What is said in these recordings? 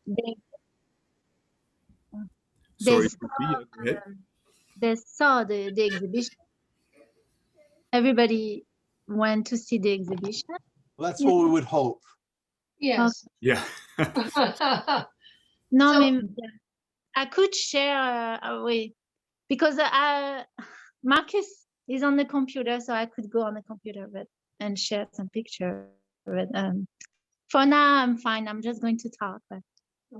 they Sorry, saw, Sophia, go ahead. they saw the exhibition. Everybody went to see the exhibition. Well, that's what we would hope. Yes. Yeah. No, So- I mean, I could share wait, because Marcus is on the computer, so I could go on the computer and share some pictures. But for now, I'm fine. I'm just going to talk. But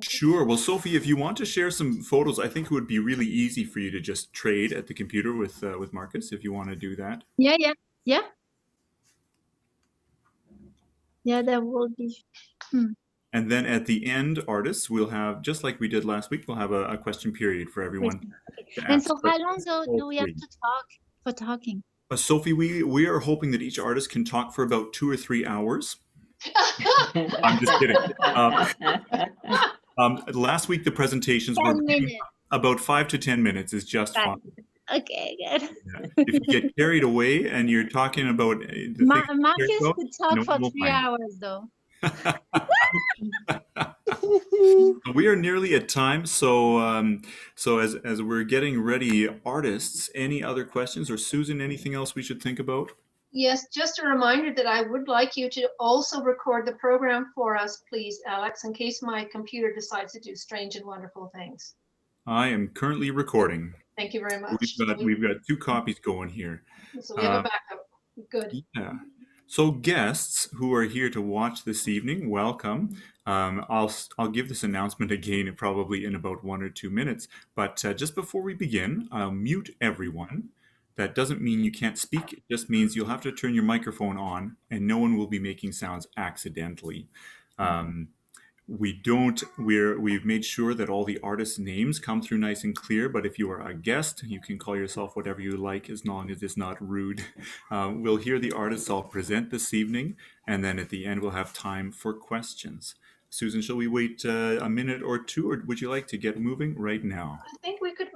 Sure. Well, Sophie, if you want to share some photos, I think it would be really easy for you to just trade at the computer with Marcus, if you want to do that. yeah, that will be. And then at the end, artists, we'll have, just like we did last week, we'll have a question period for everyone. Okay. And so how long do we have to talk for talking? Sophie, we are hoping that each artist can talk for about 2 or 3 hours. I'm just kidding. Last week, the presentations were about 5 to 10 minutes is just fine. Okay, good. Yeah. If you get carried away and you're talking about Marcus could talk for 3 hours, though. We are nearly at time, so as we're getting ready, artists, any other questions, or Susan, anything else we should think about? Yes, just a reminder that I would like you to also record the program for us, please, Alex, in case my computer decides to do strange and wonderful things. I am currently recording. Thank you very much. We've got 2 copies going here. So we have a backup. Good. Yeah. So guests who are here to watch this evening, welcome. I'll give this announcement again probably in about 1 or 2 minutes. But just before we begin, I'll mute everyone. That doesn't mean you can't speak. It just means you'll have to turn your microphone on, and no one will be making sounds accidentally. We've made sure that all the artists' names come through nice and clear, but if you are a guest, you can call yourself whatever you like as long as it's not rude. We'll hear the artists all present this evening, and then at the end we'll have time for questions. Susan, shall we wait a minute or 2, or would you like to get moving right now? I think we could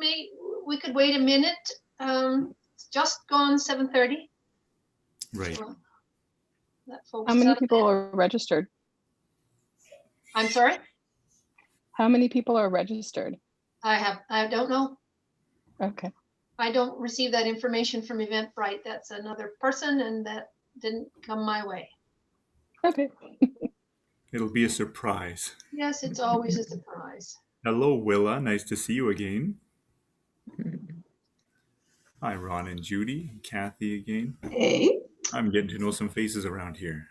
wait a minute. It's just gone 7:30. Right. So how many people are registered? I'm sorry? How many people are registered? I don't know. Okay. I don't receive that information from Eventbrite. That's another person, and that didn't come my way. Okay. It'll be a surprise. Yes, it's always a surprise. Hello, Willa. Nice to see you again. Hi, Ron and Judy. Kathy again. Hey. I'm getting to know some faces around here.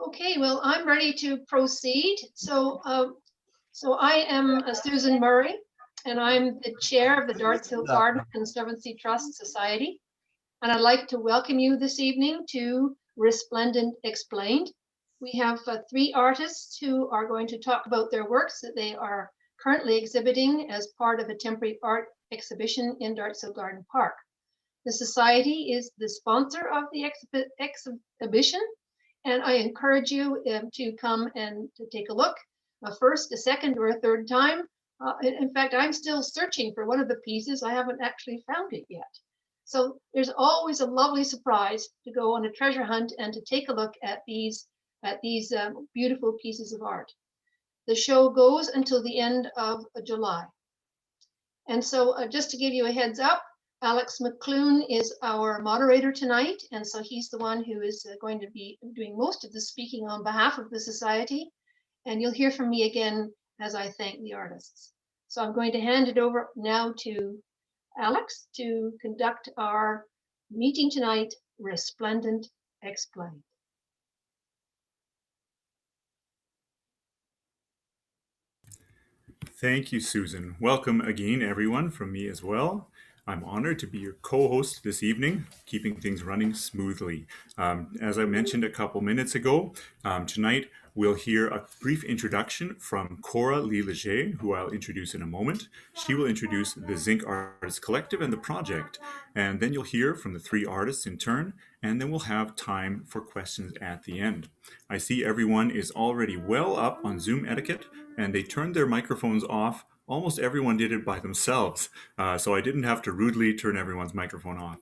Okay, well, I'm ready to proceed. So I am Susan Murray, and I'm the chair of the Darts Hill Garden Conservancy Trust Society. And I'd like to welcome you this evening to Resplendent Explained. We have 3 artists who are going to talk about their works that they are currently exhibiting as part of a temporary art exhibition in Darts Hill Garden Park. The Society is the sponsor of the exhibition, and I encourage you to come and to take a look first, a second, or a third time. In fact, I'm still searching for one of the pieces. I haven't actually found it yet. So there's always a lovely surprise to go on a treasure hunt and to take a look at these beautiful pieces of art. The show goes until the end of July. And so just to give you a heads up, Alex McClune is our moderator tonight, and so he's the one who is going to be doing most of the speaking on behalf of the Society, and you'll hear from me again as I thank the artists. So I'm going to hand it over now to Alex to conduct our meeting tonight, Resplendent Explained. Thank you, Susan. Welcome again, everyone, from me as well. I'm honored to be your co-host this evening, keeping things running smoothly. As I mentioned a couple minutes ago, tonight we'll hear a brief introduction from Cora Lee Leger, who I'll introduce in a moment. She will introduce the Zinc Artists Collective and the project, and then you'll hear from the 3 artists in turn, and then we'll have time for questions at the end. I see everyone is already well up on Zoom etiquette, and they turned their microphones off almost everyone did it by themselves, so I didn't have to rudely turn everyone's microphone off.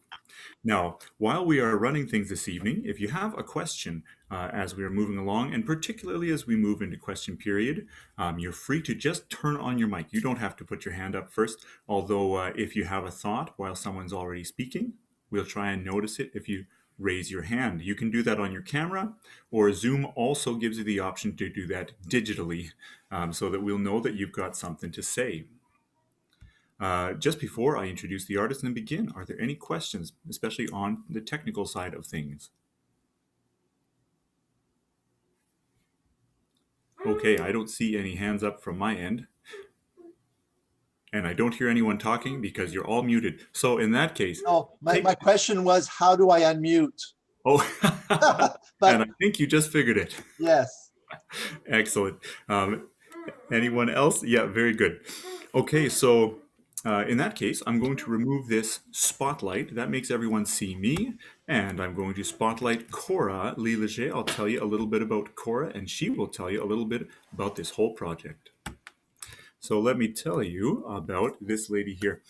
Now, while we are running things this evening, if you have a question as we are moving along, and particularly as we move into question period, you're free to just turn on your mic. You don't have to put your hand up first, although if you have a thought while someone's already speaking, we'll try and notice it if you raise your hand. You can do that on your camera, or Zoom also gives you the option to do that digitally, so that we'll know that you've got something to say. Just before I introduce the artist and begin, are there any questions, especially on the technical side of things? Okay, I don't see any hands up from my end. And I don't hear anyone talking because you're all muted. So in that case... Oh, my question was, how do I unmute? Oh, But and I think you just figured it. yes. Excellent. Anyone else? Yeah, very good. Okay, so in that case, I'm going to remove this spotlight. That makes everyone see me. And I'm going to spotlight Cora Lee-Leger. I'll tell you a little bit about Cora, and she will tell you a little bit about this whole project. So let me tell you about this lady here.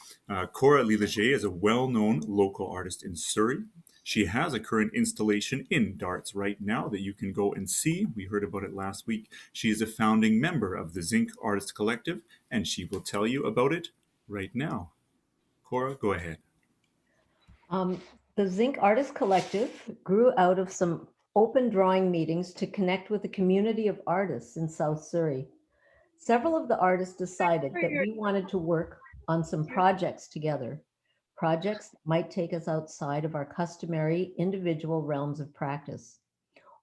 Cora Lee-Leger is a well-known local artist in Surrey. She has a current installation in Darts right now that you can go and see. We heard about it last week. She is a founding member of the Zinc Artist Collective, and she will tell you about it right now. Cora, go ahead. The Zinc Artist Collective grew out of some open drawing meetings to connect with a community of artists in South Surrey. Several of the artists decided that we wanted to work on some projects together. Projects that might take us outside of our customary individual realms of practice.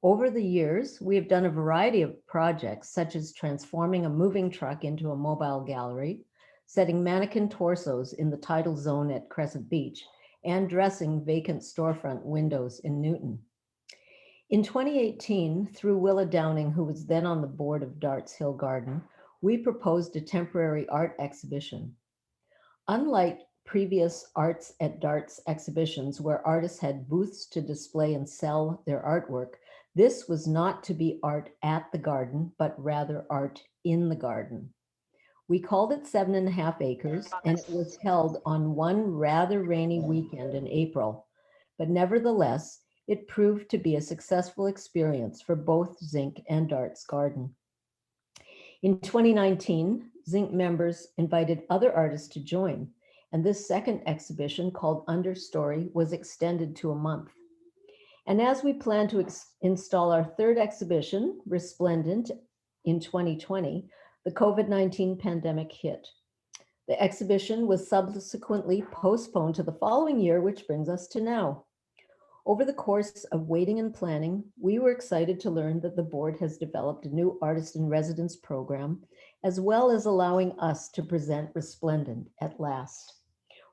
Over the years, we have done a variety of projects, such as transforming a moving truck into a mobile gallery, setting mannequin torsos in the tidal zone at Crescent Beach, and dressing vacant storefront windows in Newton. In 2018, through Willa Downing, who was then on the board of Darts Hill Garden, we proposed a temporary art exhibition. Unlike previous Arts at Darts exhibitions where artists had booths to display and sell their artwork, this was not to be art at the garden, but rather art in the garden. We called it 7.5 acres, and it was held on one rather rainy weekend in April. But nevertheless, it proved to be a successful experience for both Zinc and Darts Garden. In 2019, Zinc members invited other artists to join, and this second exhibition, called Understory, was extended to a month. And as we plan to install our third exhibition, Resplendent, in 2020, the COVID-19 pandemic hit. The exhibition was subsequently postponed to the following year, which brings us to now. Over the course of waiting and planning, we were excited to learn that the board has developed a new artist in residence program, as well as allowing us to present Resplendent at last.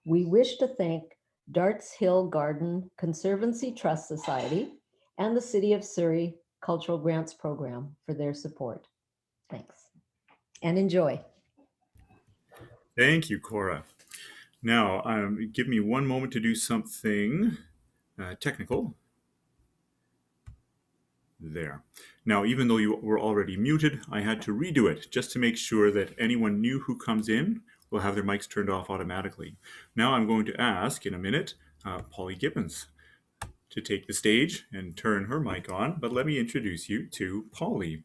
We wish to thank Darts Hill Garden Conservancy Trust Society and the City of Surrey Cultural Grants Program for their support. Thanks, and enjoy. Thank you, Cora. Now, give me one moment to do something technical. There. Now, even though you were already muted, I had to redo it just to make sure that anyone new who comes in will have their mics turned off automatically. Now I'm going to ask in a minute Polly Gibbons to take the stage and turn her mic on, but let me introduce you to Polly.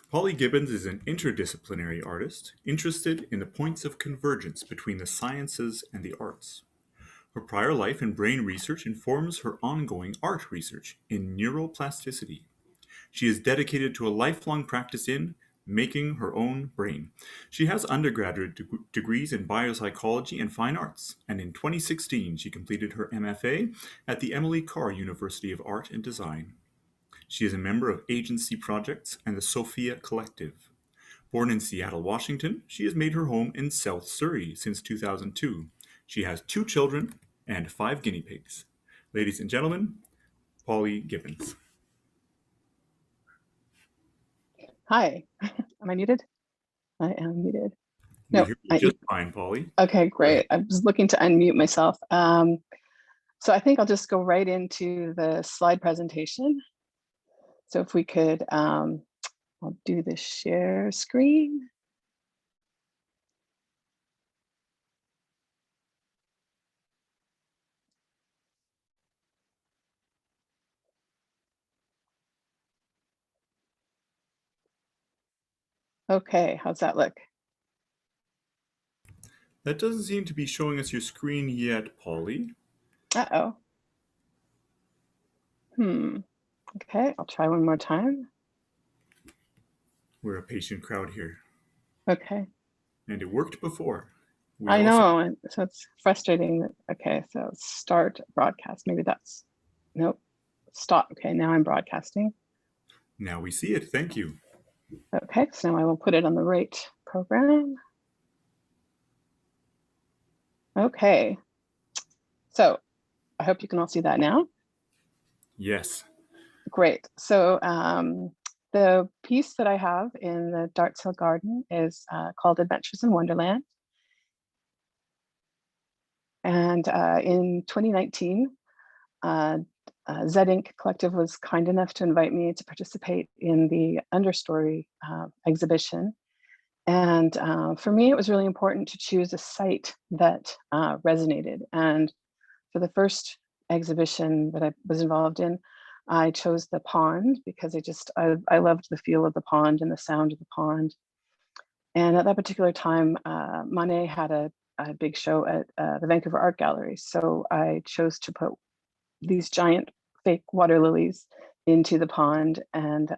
Polly Gibbons is an interdisciplinary artist interested in the points of convergence between the sciences and the arts. Her prior life in brain research informs her ongoing art research in neuroplasticity. She is dedicated to a lifelong practice in making her own brain. She has undergraduate degrees in biopsychology and fine arts, and in 2016 she completed her MFA at the Emily Carr University of Art and Design. She is a member of Agency Projects and the Sophia Collective. Born in Seattle, Washington, she has made her home in South Surrey since 2002. She has 2 children and 5 guinea pigs. Ladies and gentlemen, Polly Gibbons. Hi, am I muted? I am muted. We No, hear you just fine, Polly. Okay, great. I was looking to unmute myself. So I think I'll just go right into the slide presentation. So if we could, I'll do the share screen. Okay, how's that look? That doesn't seem to be showing us your screen yet, Polly. Uh-oh. Okay, I'll try one more time. We're a patient crowd here. Okay. And it worked before. We I also- know, and so it's frustrating. Okay, so start broadcast. Maybe that's, nope, stop. Okay, now I'm broadcasting. Now we see it. Thank you. Okay, so now I will put it on the right program. Okay, so I hope you can all see that now. Yes. Great. So the piece that I have in the Darts Hill Garden is called Adventures in Wonderland. And in 2019, Zed Inc. Collective was kind enough to invite me to participate in the Understory exhibition. And for me, it was really important to choose a site that resonated. And for the first exhibition that I was involved in, I chose the pond because I loved the feel of the pond and the sound of the pond. And at that particular time, Monet had a big show at the Vancouver Art Gallery. So I chose to put these giant fake water lilies into the pond. And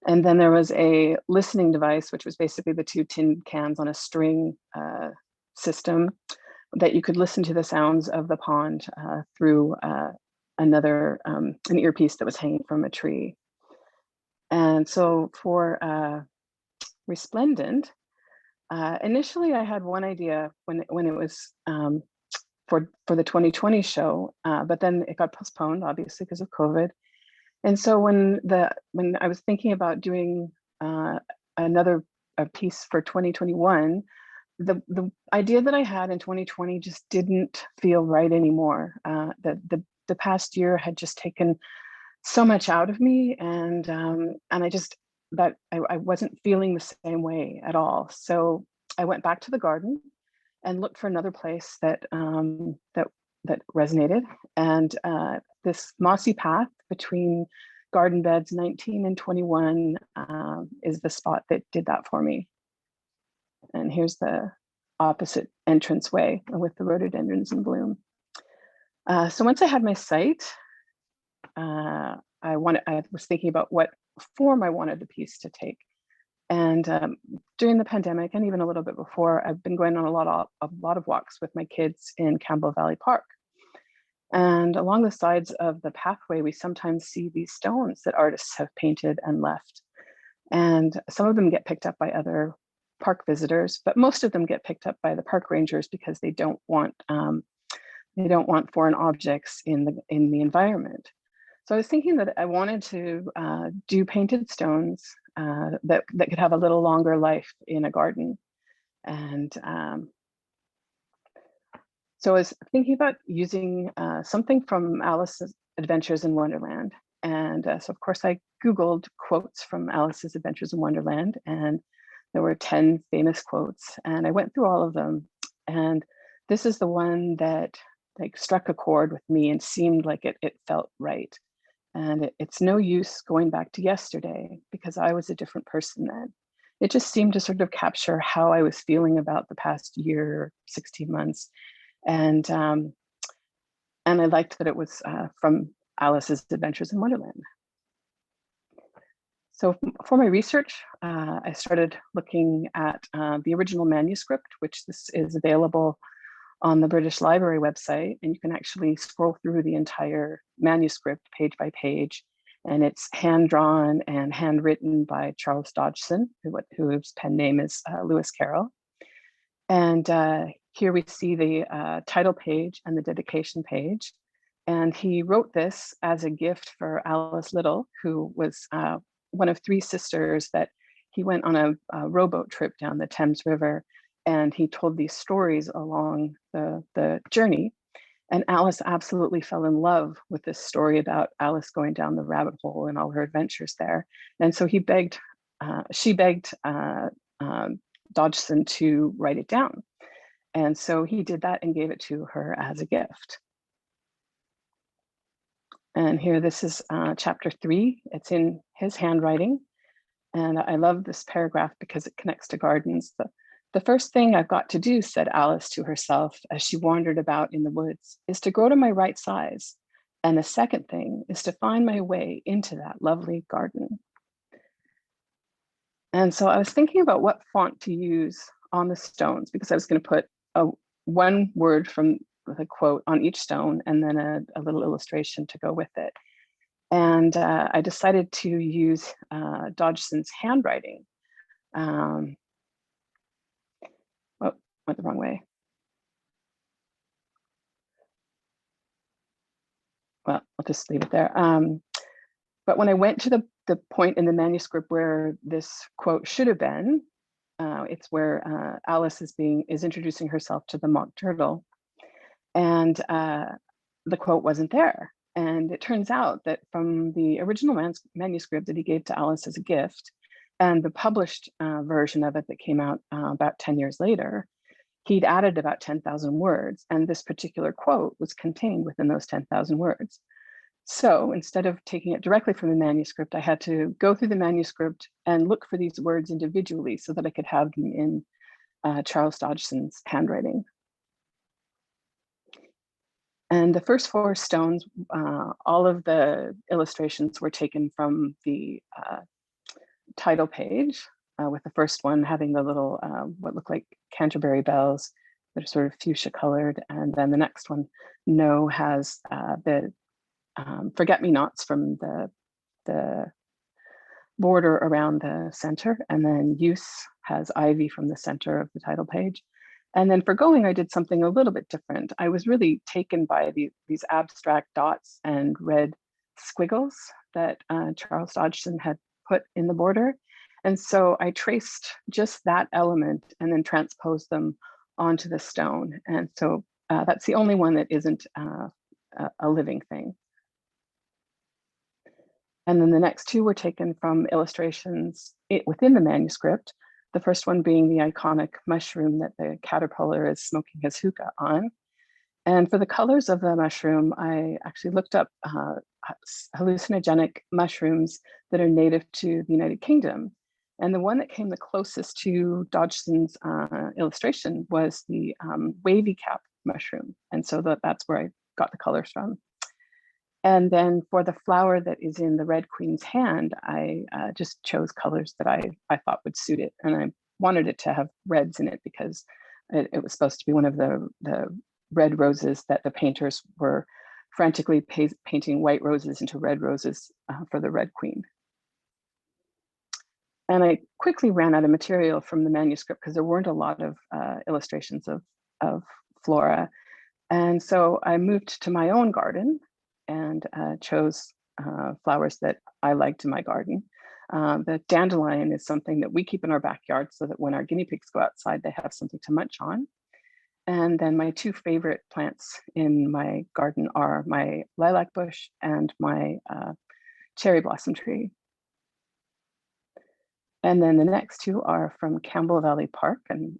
then there was a listening device, which was basically the two tin cans on a string system that you could listen to the sounds of the pond through another, an earpiece that was hanging from a tree. And so for Resplendent, initially I had one idea when it was for the 2020 show, but then it got postponed, obviously, because of COVID. And so when I was thinking about doing another piece for 2021, the idea that I had in 2020 just didn't feel right anymore. The past year had just taken so much out of me, and I wasn't feeling the same way at all. So I went back to the garden and looked for another place that resonated. And this mossy path between garden beds 19 and 21 is the spot that did that for me. And here's the opposite entranceway with the rhododendrons in bloom. So once I had my site, I was thinking about what form I wanted the piece to take. And during the pandemic, and even a little bit before, I've been going on a lot of walks with my kids in Campbell Valley Park. And along the sides of the pathway, we sometimes see these stones that artists have painted and left. And some of them get picked up by other park visitors, but most of them get picked up by the park rangers because they don't want foreign objects in the environment. So I was thinking that I wanted to do painted stones that could have a little longer life in a garden. And so I was thinking about using something from Alice's Adventures in Wonderland. And so of course I Googled quotes from Alice's Adventures in Wonderland, and there were 10 famous quotes, and I went through all of them. And this is the one that like struck a chord with me and seemed like it felt right. And it's no use going back to yesterday because I was a different person then. It just seemed to sort of capture how I was feeling about the past year, 16 months. And I liked that it was from Alice's Adventures in Wonderland. So for my research, I started looking at the original manuscript, which this is available on the British Library website, and you can actually scroll through the entire manuscript page by page, and it's hand-drawn and handwritten by Charles Dodgson, whose pen name is Lewis Carroll. And here we see the title page and the dedication page. And he wrote this as a gift for Alice Little, who was one of 3 sisters that he went on a rowboat trip down the Thames River. And he told these stories along the journey. And Alice absolutely fell in love with this story about Alice going down the rabbit hole and all her adventures there. And so she begged Dodgson to write it down. And so he did that and gave it to her as a gift. And here, this is chapter 3. It's in his handwriting. And I love this paragraph because it connects to gardens. The first thing I've got to do, said Alice to herself as she wandered about in the woods, is to grow to my right size. And the second thing is to find my way into that lovely garden. And so I was thinking about what font to use on the stones, because I was going to put one word from the quote on each stone and then a little illustration to go with it. And I decided to use Dodgson's handwriting. Oh, went the wrong way. Well, I'll just leave it there. But when I went to the point in the manuscript where this quote should have been, it's where Alice is introducing herself to the mock turtle, and the quote wasn't there. And it turns out that from the original manuscript that he gave to Alice as a gift, and the published version of it that came out about 10 years later, he'd added about 10,000 words, and this particular quote was contained within those 10,000 words. So instead of taking it directly from the manuscript, I had to go through the manuscript and look for these words individually so that I could have them in Charles Dodgson's handwriting. And the first 4 stones, all of the illustrations were taken from the title page, with the first one having the little, what look like Canterbury bells that are sort of fuchsia colored. And then the next one, No, has the forget-me-nots from the border around the center. And then Use has ivy from the center of the title page. And then for Going, I did something a little bit different. I was really taken by these abstract dots and red squiggles that Charles Dodgson had put in the border. And so I traced just that element and then transposed them onto the stone. And so that's the only one that isn't a living thing. And then the next 2 were taken from illustrations within the manuscript. The first one being the iconic mushroom that the caterpillar is smoking his hookah on. And for the colors of the mushroom, I actually looked up hallucinogenic mushrooms that are native to the United Kingdom. And the one that came the closest to Dodgson's illustration was the wavy cap mushroom. And so that's where I got the colors from. And then for the flower that is in the Red Queen's hand, I just chose colors that I thought would suit it. And I wanted it to have reds in it because it was supposed to be one of the red roses that the painters were frantically painting white roses into red roses for the Red Queen. And I quickly ran out of material from the manuscript because there weren't a lot of illustrations of flora. And so I moved to my own garden and chose flowers that I liked in my garden. The dandelion is something that we keep in our backyard so that when our guinea pigs go outside, they have something to munch on. And then my 2 favorite plants in my garden are my lilac bush and my cherry blossom tree. And then the next 2 are from Campbell Valley Park and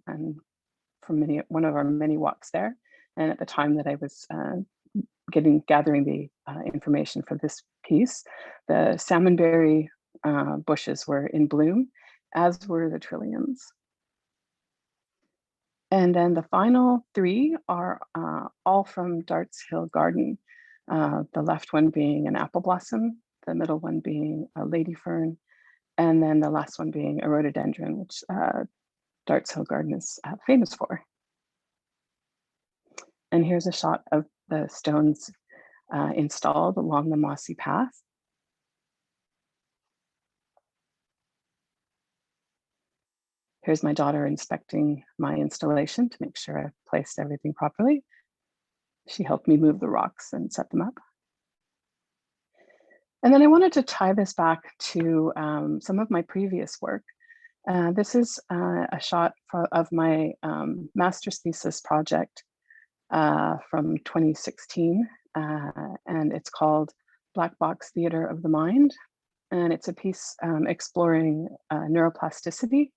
from one of our many walks there. And at the time that I was gathering the information for this piece, the salmonberry bushes were in bloom, as were the trilliums. And then the final 3 are all from Darts Hill Garden. The left one being an apple blossom, the middle one being a lady fern, and then the last one being a rhododendron, which Darts Hill Garden is famous for. And here's a shot of the stones installed along the mossy path. Here's my daughter inspecting my installation to make sure I've placed everything properly. She helped me move the rocks and set them up. And then I wanted to tie this back to some of my previous work. This is a shot of my master's thesis project from 2016. And it's called Black Box Theater of the Mind. And it's a piece exploring neuroplasticity.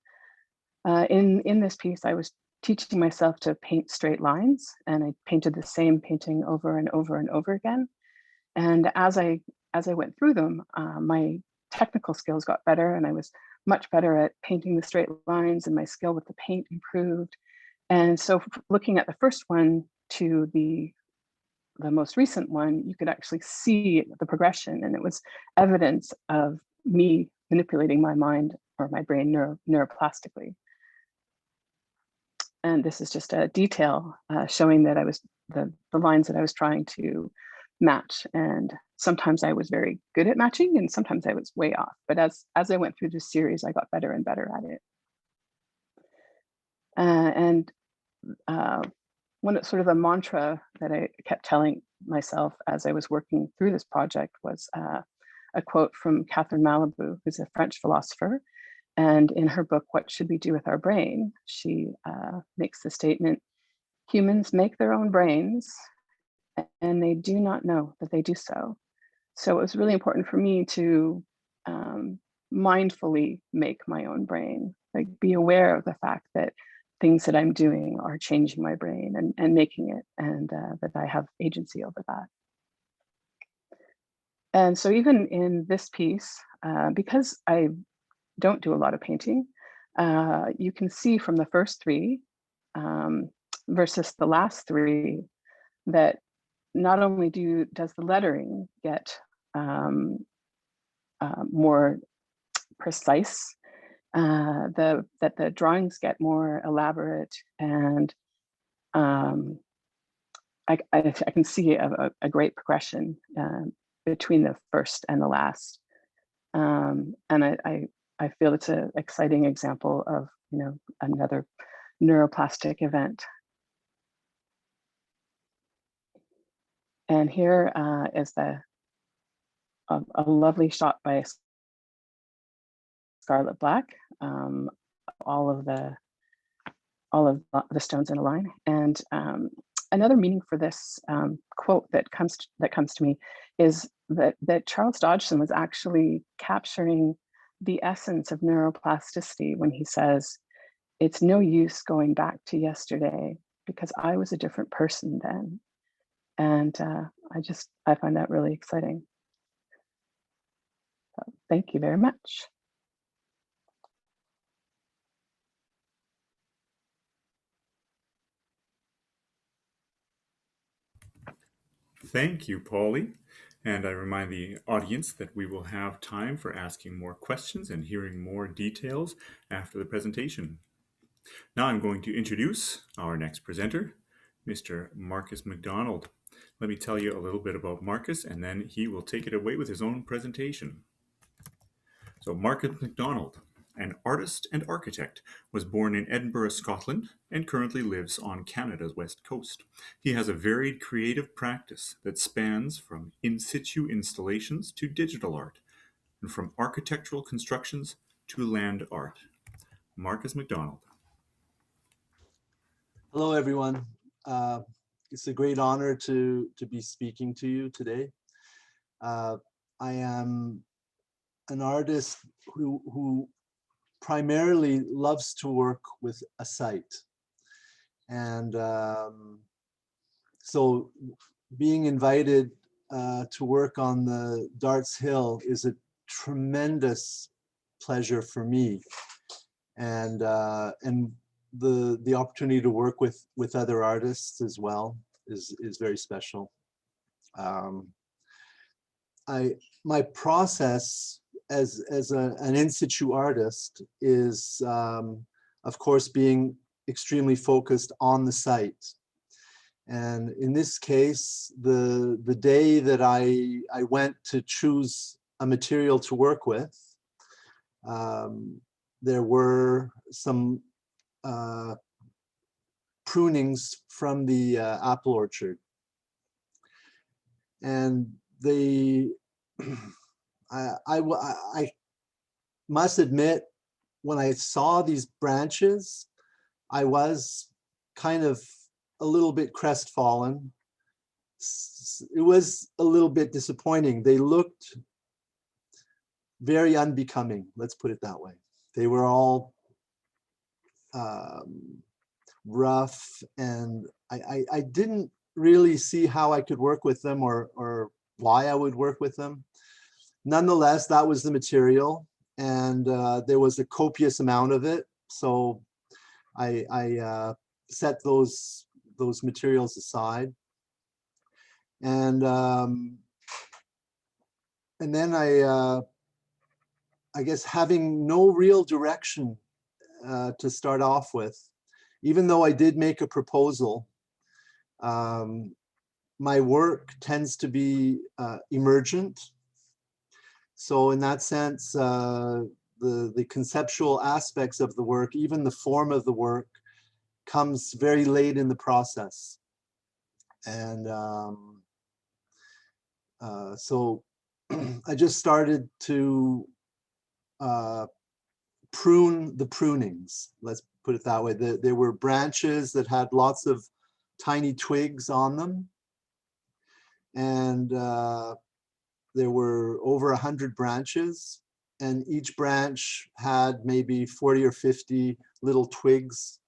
In this piece, I was teaching myself to paint straight lines, and I painted the same painting over and over and over again. And as I went through them, my technical skills got better, and I was much better at painting the straight lines, and my skill with the paint improved. And so looking at the first one to the most recent one, you could actually see the progression, and it was evidence of me manipulating my mind or my brain neuroplastically. And this is just a detail showing that I was the lines that I was trying to match. And sometimes I was very good at matching, and sometimes I was way off. But as I went through this series, I got better and better at it. One sort of a mantra that I kept telling myself as I was working through this project was a quote from Catherine Malabou, who's a French philosopher. And in her book, What Should We Do with Our Brain? She makes the statement, humans make their own brains and they do not know that they do so. So it was really important for me to mindfully make my own brain, like be aware of the fact that things that I'm doing are changing my brain and making it, and that I have agency over that. And so even in this piece, because I don't do a lot of painting, you can see from the first three versus the last three that not only does the lettering get more precise, that the drawings get more elaborate, and I can see a great progression between the first and the last, and I feel it's an exciting example of, you know, another neuroplastic event. And here is a lovely shot by Scarlet Black. All of the stones in a line. And another meaning for this quote that comes to me is that Charles Dodgson was actually capturing the essence of neuroplasticity when he says, "It's no use going back to yesterday because I was a different person then." And I find that really exciting. So thank you very much. Thank you, Polly. And I remind the audience that we will have time for asking more questions and hearing more details after the presentation. Now I'm going to introduce our next presenter, Mr. Marcus McDonald. Let me tell you a little bit about Marcus, and then he will take it away with his own presentation. So Marcus McDonald, an artist and architect, was born in Edinburgh, Scotland, and currently lives on Canada's west coast. He has a varied creative practice that spans from in situ installations to digital art, and from architectural constructions to land art. Marcus McDonald. Hello, everyone. It's a great honor to be speaking to you today. I am an artist who primarily loves to work with a site. And so being invited to work on the Darts Hill is a tremendous pleasure for me. And the opportunity to work with other artists as well is very special. My process as an in situ artist is, of course, being extremely focused on the site. And in this case, the day that I went to choose a material to work with, there were some prunings from the apple orchard, and I must admit, when I saw these branches, I was kind of a little bit crestfallen. It was a little bit disappointing. They looked very unbecoming, let's put it that way. They were all rough, and I didn't really see how I could work with them or why I would work with them. Nonetheless, that was the material, and there was a copious amount of it. So I set those materials aside, and then I guess having no real direction to start off with, even though I did make a proposal, my work tends to be emergent. So in that sense, the conceptual aspects of the work, even the form of the work, comes very late in the process. And so I just started to prune the prunings, let's put it that way. There were branches that had lots of tiny twigs on them, and there were over 100 branches, and each branch had maybe 40 or 50 little twigs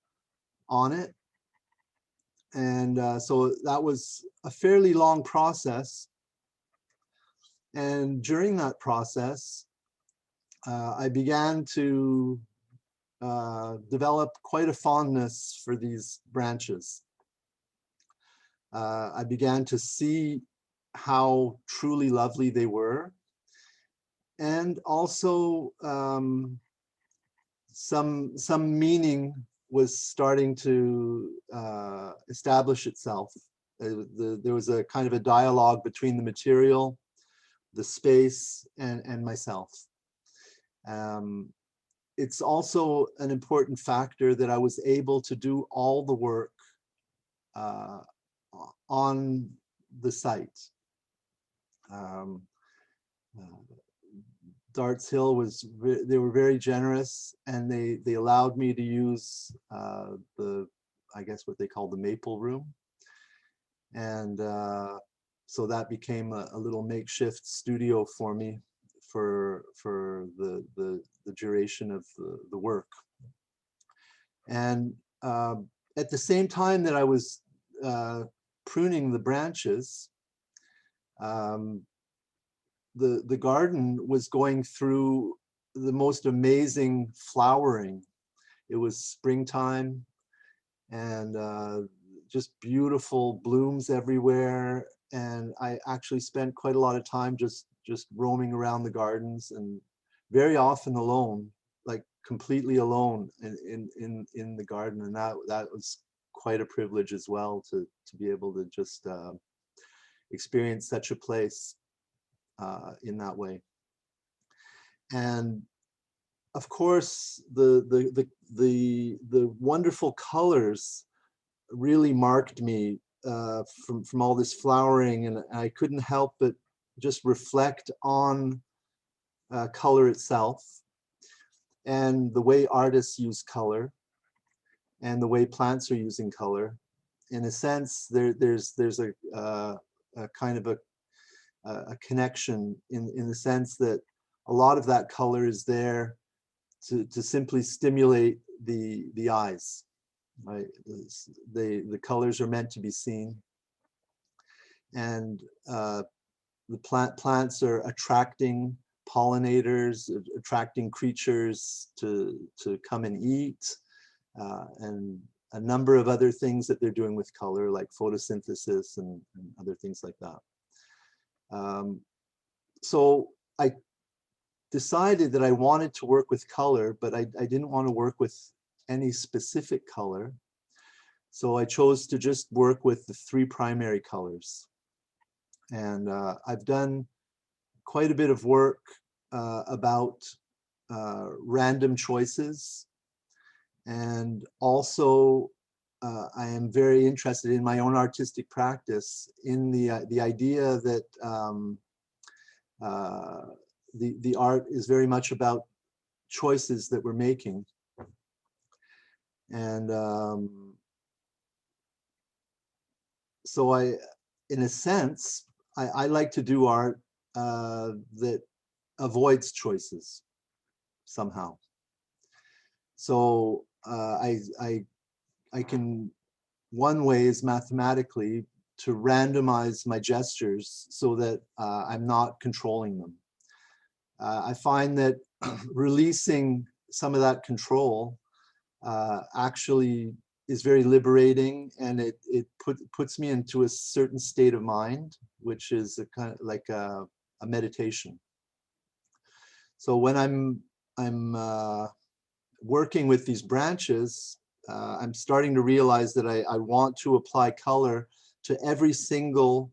on it. And so that was a fairly long process. And during that process, I began to develop quite a fondness for these branches. I began to see how truly lovely they were, and also some meaning was starting to establish itself. There was a kind of a dialogue between the material, the space, and myself. It's also an important factor that I was able to do all the work on the site. Darts Hill they were very generous, and they allowed me to use I guess what they call the maple room. And so that became a little makeshift studio for me for the duration of the work. And at the same time that I was pruning the branches, the garden was going through the most amazing flowering. It was springtime, and just beautiful blooms everywhere. And I actually spent quite a lot of time just roaming around the gardens, and very often alone, like completely alone in the garden. And that was quite a privilege as well, to be able to just experience such a place in that way. And of course, the wonderful colors really marked me from all this flowering, and I couldn't help but just reflect on color itself, and the way artists use color, and the way plants are using color. In a sense, there's a kind of a connection in the sense that a lot of that color is there to simply stimulate the eyes, right? The colors are meant to be seen, and the plants are attracting pollinators, attracting creatures to come and eat, and a number of other things that they're doing with color, like photosynthesis and other things like that. So I decided that I wanted to work with color, but I didn't want to work with any specific color. So I chose to just work with the 3 primary colors. And I've done quite a bit of work about random choices. And also, I am very interested in my own artistic practice in the idea that the art is very much about choices that we're making. And so in a sense, I like to do art that avoids choices somehow. So I can, one way is mathematically to randomize my gestures so that I'm not controlling them. I find that releasing some of that control actually is very liberating, and it puts me into a certain state of mind, which is a kind of like a meditation. So when I'm working with these branches, I'm starting to realize that I want to apply color to every single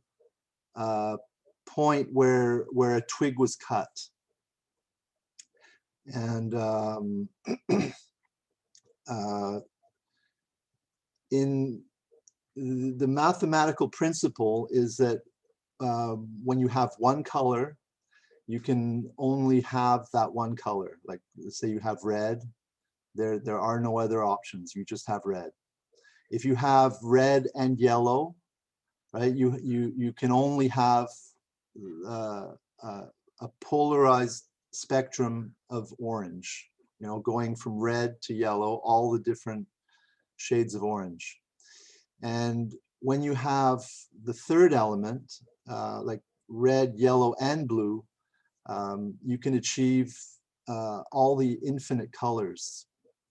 point where a twig was cut. And in the mathematical principle is that when you have one color, you can only have that one color. Like, let's say you have red, there are no other options. You just have red. If you have red and yellow, right, you can only have a polarized spectrum of orange, you know, going from red to yellow, all the different shades of orange. And when you have the third element, like red, yellow, and blue, you can achieve all the infinite colors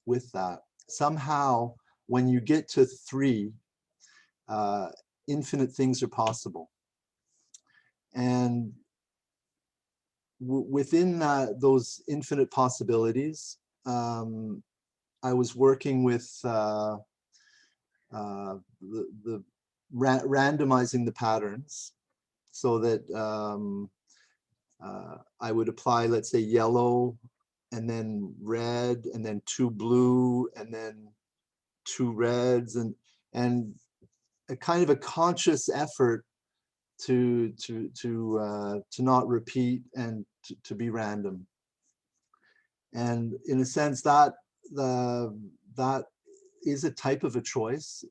with that. Somehow, when you get to 3, infinite things are possible. And within those infinite possibilities, I was working with randomizing the patterns, so that I would apply, let's say, yellow, and then red, and then 2 blue, and then 2 reds, and a kind of a conscious effort to not repeat and to be random. And in a sense, that is a type of a choice.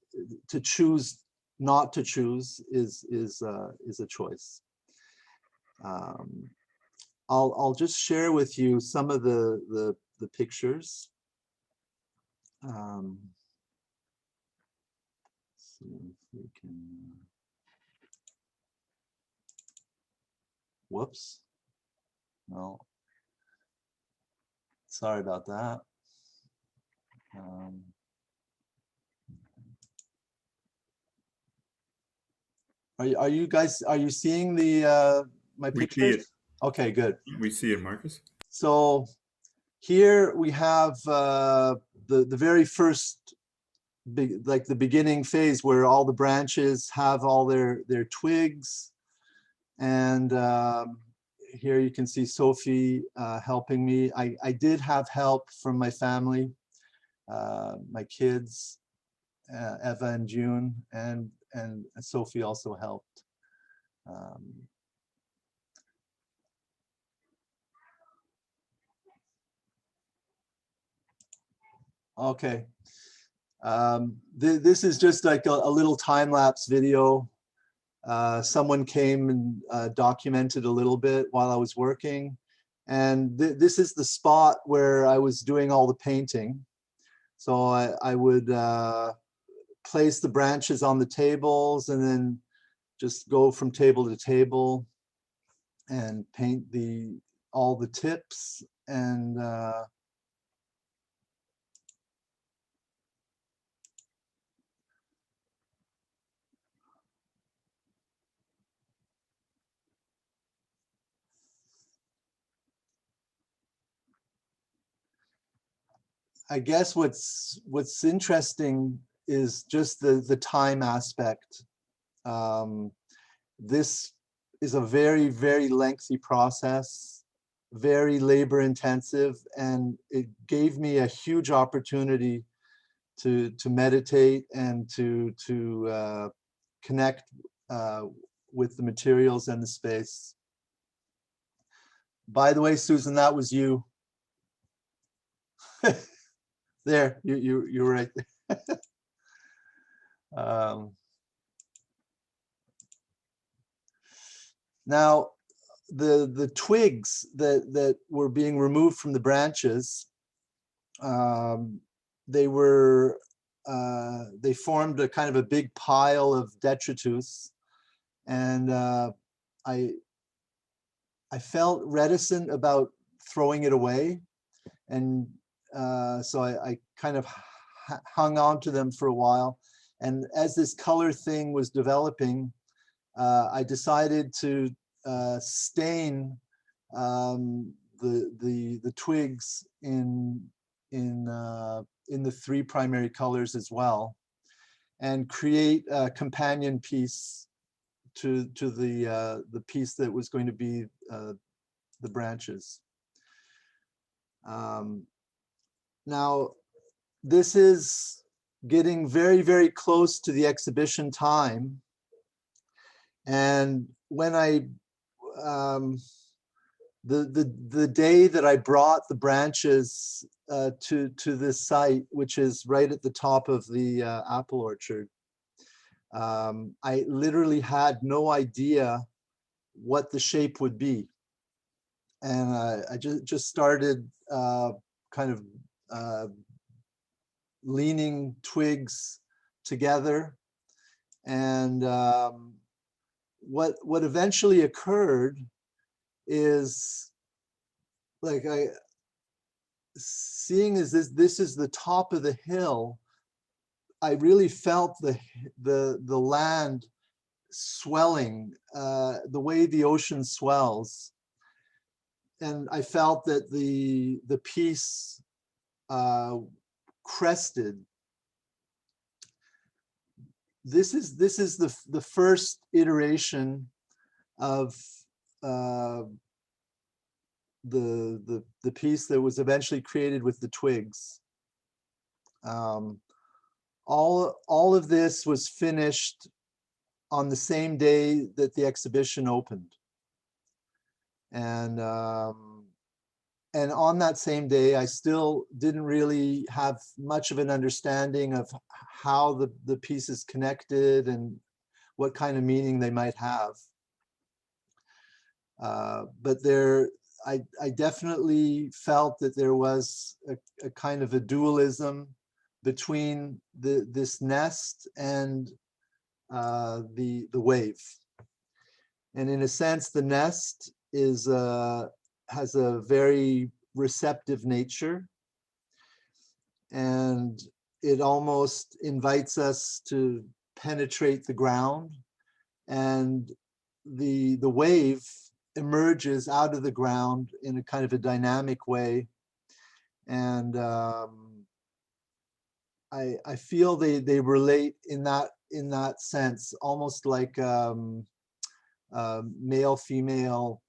To choose not to choose is a choice. I'll just share with you some of the pictures. See if we can. Whoops. No. Sorry about that. Are you guys, are you seeing the my pictures? We see it. Okay, good. We see it, Marcus. So here we have the very first like the beginning phase, where all the branches have all their twigs, and here you can see Sophie helping me. I did have help from my family, my kids, Eva and June, and Sophie also helped. Okay. This is just like a little time-lapse video. Someone came and documented a little bit while I was working. And this is the spot where I was doing all the painting. So I would place the branches on the tables, and then just go from table to table and paint all the tips. And I guess what's interesting is just the time aspect. This is a very, very lengthy process, very labor intensive, and it gave me a huge opportunity to meditate and to connect with the materials and the space. By the way, Susan, that was you. There, you were right there. Now, the twigs that were being removed from the branches, they formed a kind of a big pile of detritus, and I felt reticent about throwing it away. And so I kind of hung on to them for a while. And as this color thing was developing, I decided to stain the twigs in the 3 primary colors as well, and create a companion piece to the piece that was going to be the branches. Now, this is getting very, very close to the exhibition time. And when the day that I brought the branches to this site, which is right at the top of the apple orchard, I literally had no idea what the shape would be. And I just started kind of leaning twigs together. And what eventually occurred is, like, seeing as this is the top of the hill, I really felt the land swelling, the way the ocean swells. And I felt that the piece crested. This is the first iteration of the piece that was eventually created with the twigs. All of this was finished on the same day that the exhibition opened. And on that same day, I still didn't really have much of an understanding of how the pieces connected and what kind of meaning they might have. But I definitely felt that there was a kind of a dualism between this nest and the wave. And in a sense, the nest has a very receptive nature, and it almost invites us to penetrate the ground, and the wave emerges out of the ground in a kind of a dynamic way. And I feel they relate in that sense, almost like male-female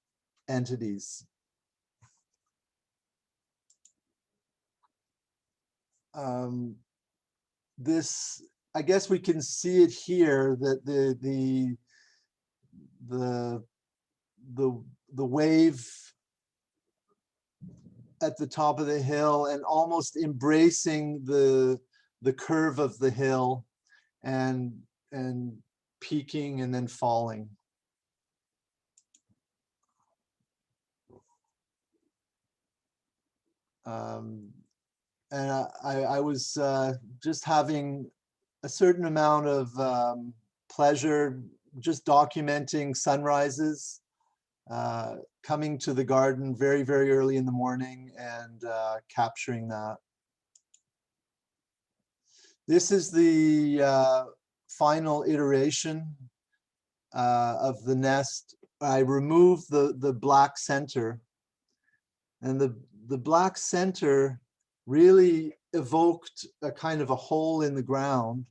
entities. This, I guess we can see it here, that the wave at the top of the hill and almost embracing the curve of the hill and peaking and then falling. And I was just having a certain amount of pleasure just documenting sunrises, coming to the garden very, very early in the morning and capturing that. This is the final iteration of the nest. I removed the black center, and the black center really evoked a kind of a hole in the ground.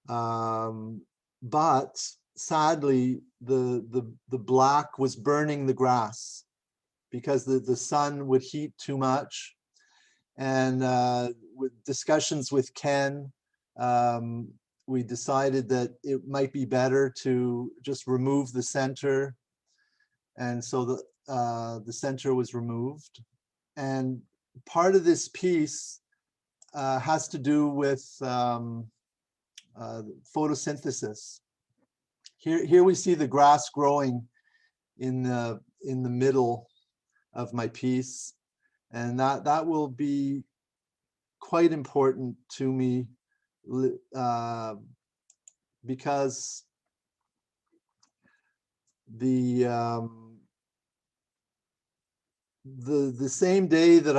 But sadly, the black was burning the grass because the sun would heat too much. And with discussions with Ken, we decided that it might be better to just remove the center. And so the center was removed. And part of this piece has to do with photosynthesis. Here we see the grass growing in the middle of my piece, and that will be quite important to me because the same day that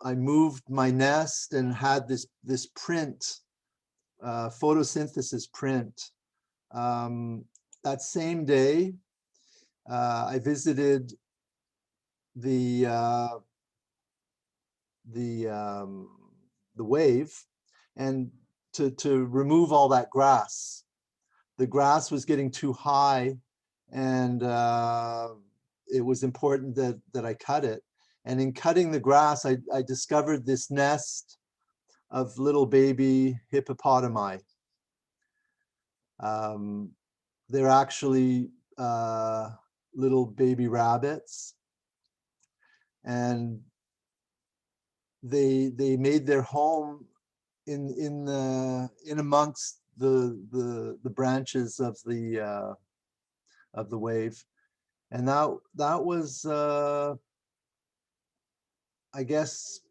I moved my nest and had this print, photosynthesis print. That same day, I visited the wave, and to remove all that grass. The grass was getting too high, and it was important that I cut it. And in cutting the grass, I discovered this nest of little baby hippopotami. They're actually little baby rabbits, and they made their home in amongst the branches of the wave. And that was I guess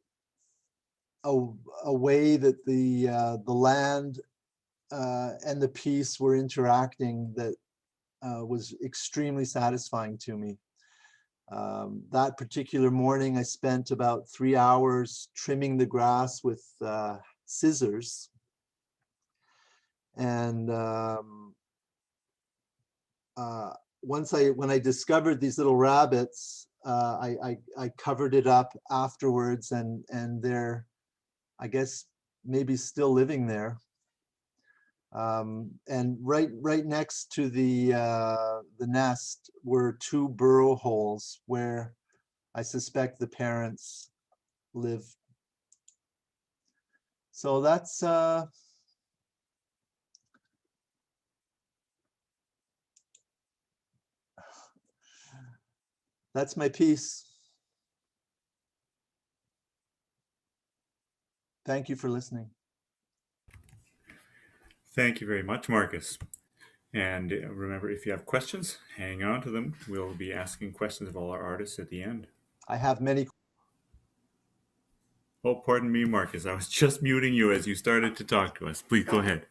a way that the land and the piece were interacting that was extremely satisfying to me. That particular morning, I spent about 3 hours trimming the grass with scissors. And when I discovered these little rabbits, I covered it up afterwards, and they're, I guess, maybe still living there. And right next to the nest were 2 burrow holes where I suspect the parents live. So that's my piece. Thank you for listening. Thank you very much, Marcus. And remember, if you have questions, hang on to them. We'll be asking questions of all our artists at the end. I have many. Oh, pardon me, Marcus. I was just muting you as you started to talk to us. Please go ahead.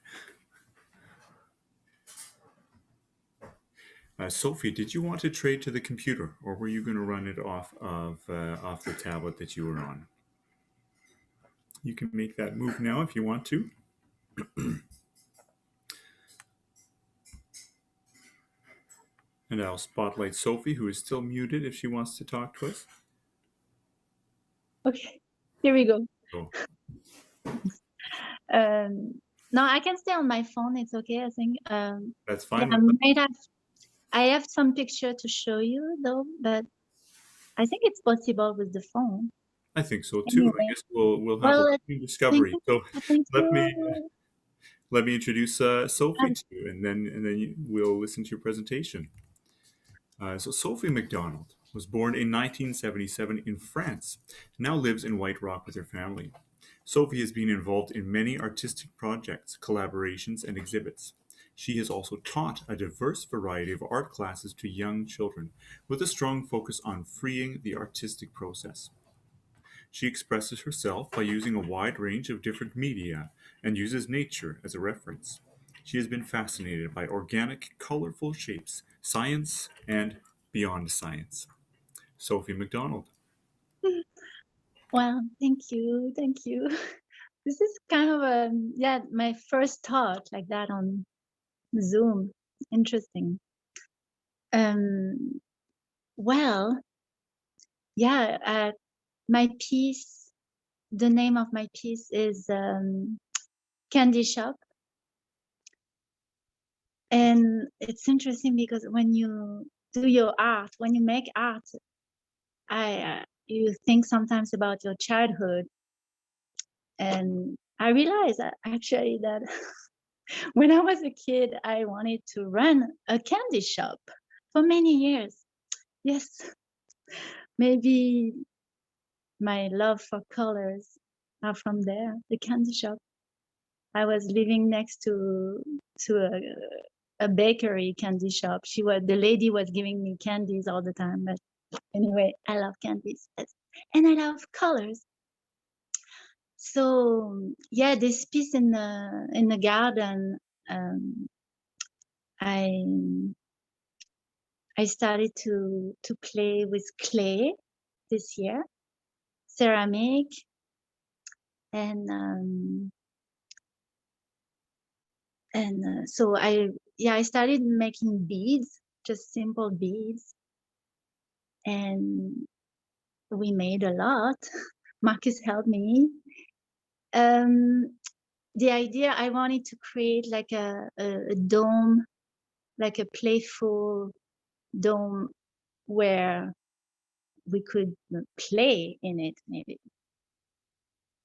Sophie, did you want to trade to the computer, or were you going to run it off of the tablet that you were on? You can make that move now if you want to. And I'll spotlight Sophie, who is still muted, if she wants to talk to us. Okay, here we go. Oh. No, I can stay on my phone. It's okay, I think. That's fine. Yeah, I have some picture to show you though, but I think it's possible with the phone. I think so too. Anyway. I guess we'll have a discovery. So let me introduce Sophie to you, and then we'll listen to your presentation. So Sophie McDonald was born in 1977 in France, now lives in White Rock with her family. Sophie has been involved in many artistic projects, collaborations, and exhibits. She has also taught a diverse variety of art classes to young children, with a strong focus on freeing the artistic process. She expresses herself by using a wide range of different media and uses nature as a reference. She has been fascinated by organic, colorful shapes, science, and beyond science. Sophie McDonald. Well, thank you. This is kind of my first talk like that on Zoom. Interesting. Well, yeah, my piece, the name of my piece is Candy Shop. And it's interesting because when you do your art, when you make art, you think sometimes about your childhood. And I realized that actually that when I was a kid, I wanted to run a candy shop for many years. Yes, maybe my love for colors are from there, the candy shop. I was living next to a bakery candy shop. The lady was giving me candies all the time. But anyway, I love candies, and I love colors. So yeah, this piece in the garden, I I started to play with clay this year, ceramic, and so I started making beads, just simple beads, and we made a lot. Marcus helped me. The idea, I wanted to create like a dome, like a playful dome where we could play in it, maybe.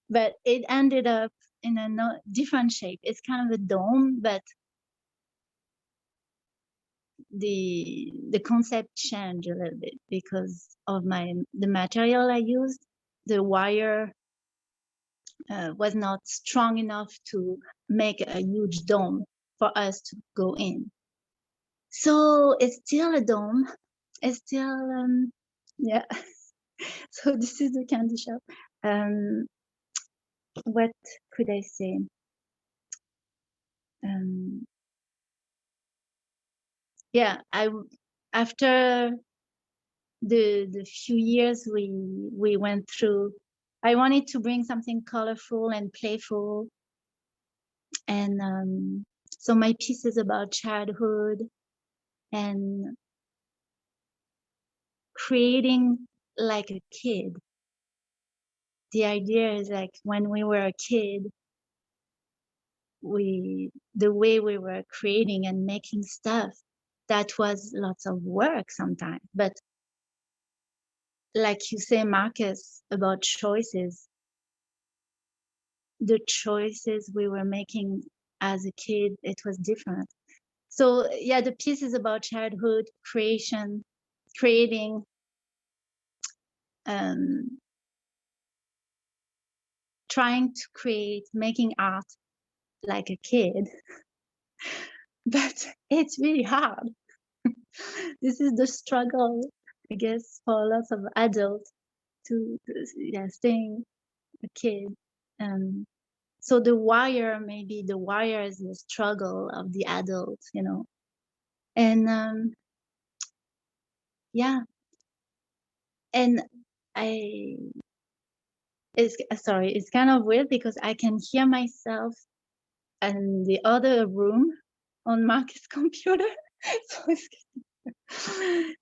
But it ended up in a different shape. It's kind of a dome, but the concept changed a little bit because of the material I used. The wire was not strong enough to make a huge dome for us to go in. So it's still a dome. It's still yeah. So this is the candy shop. What could I say? Yeah, after the few years we went through, I wanted to bring something colorful and playful, and so my piece is about childhood and creating like a kid. The idea is like when we were a kid, the way we were creating and making stuff, that was lots of work sometimes. But like you say, Marcus, about choices, the choices we were making as a kid, it was different. So yeah, the piece is about childhood, creation, creating, trying to create, making art like a kid. But it's really hard. This is the struggle, I guess, for lots of adults to staying a kid. So the wire, maybe the wire is the struggle of the adult, you know. And yeah, and it's kind of weird because I can hear myself in the other room on Marcus' computer. So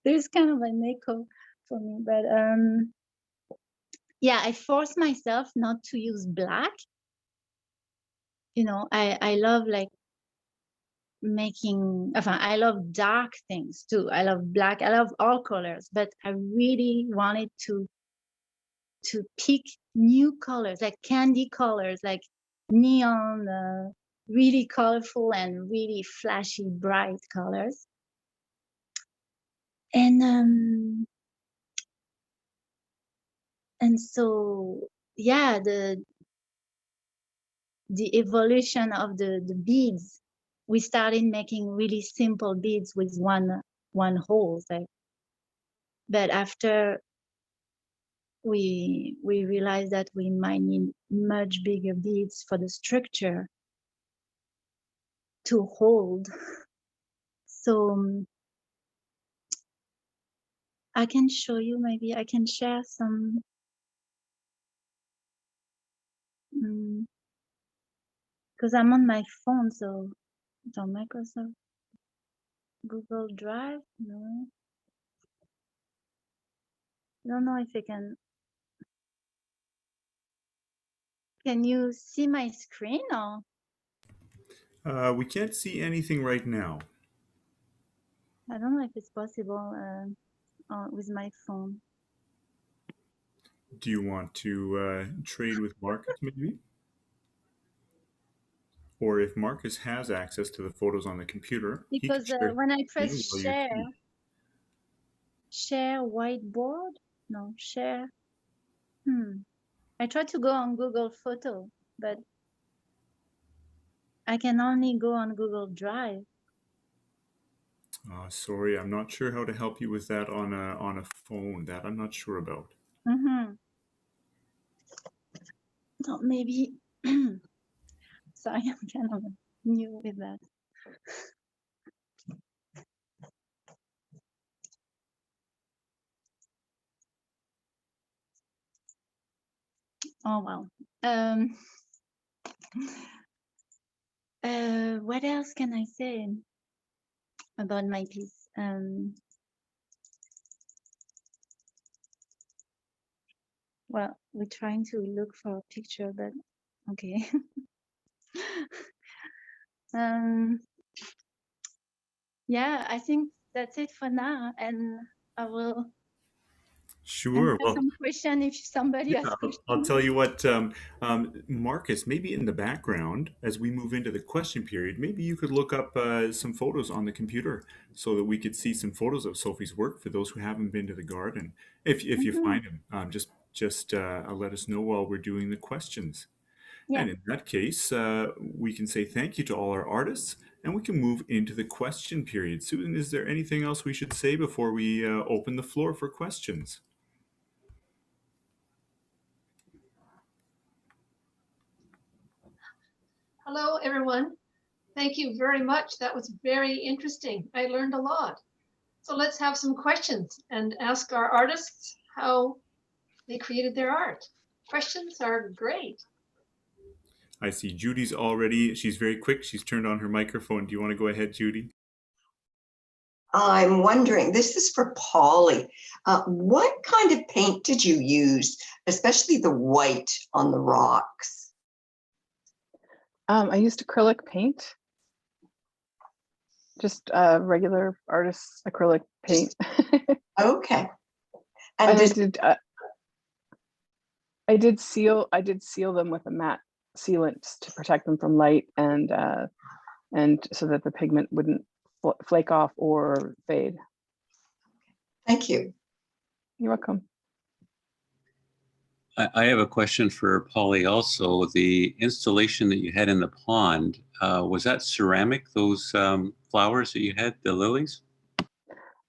there's kind of an echo for me, but yeah, I force myself not to use black. You know, I love like I love dark things too. I love black, I love all colors, but I really wanted to pick new colors, like candy colors, like neon, really colorful and really flashy, bright colors. And so yeah, the evolution of the beads, we started making really simple beads with one hole, like, but after we realized that we might need much bigger beads for the structure to hold. So I can show you, maybe I can share some because I'm on my phone, so it's on Microsoft Google Drive. No, I don't know if I can. Can you see my screen or? We can't see anything right now. I don't know if it's possible with my phone. Do you want to trade with Marcus, maybe? Or if Marcus has access to the photos on the computer, he could Because share when I his press screen while you share whiteboard, no, share. I tried to go on Google Photo, but I can only go on Google Drive. Sorry, I'm not sure how to help you with that on a phone. That I'm not sure about. So maybe, sorry, I'm kind of new with that. Oh, well. What else can I say about my piece? Well, we're trying to look for a picture, but okay. Yeah, I think that's it for now, and I will Sure. answer Well, some question if somebody yeah, has I'll questions. tell you what, Marcus, maybe in the background, as we move into the question period, maybe you could look up some photos on the computer so that we could see some photos of Sophie's work for those who haven't been to the garden. If you Mhm. find them, just let us know while we're doing the questions. Yeah. And in that case, we can say thank you to all our artists, and we can move into the question period. Susan, is there anything else we should say before we open the floor for questions? Hello, everyone. Thank you very much. That was very interesting. I learned a lot. So let's have some questions and ask our artists how they created their art. Questions are great. I see Judy's already, she's very quick. She's turned on her microphone. Do you want to go ahead, Judy? I'm wondering, this is for Polly. What kind of paint did you use, especially the white on the rocks? I used acrylic paint, just regular artist's acrylic paint. Okay. And And I did seal them with a matte sealant to protect them from light and so that the pigment wouldn't flake off or fade. thank you. You're welcome. I have a question for Polly also. The installation that you had in the pond, was that ceramic, those flowers that you had, the lilies?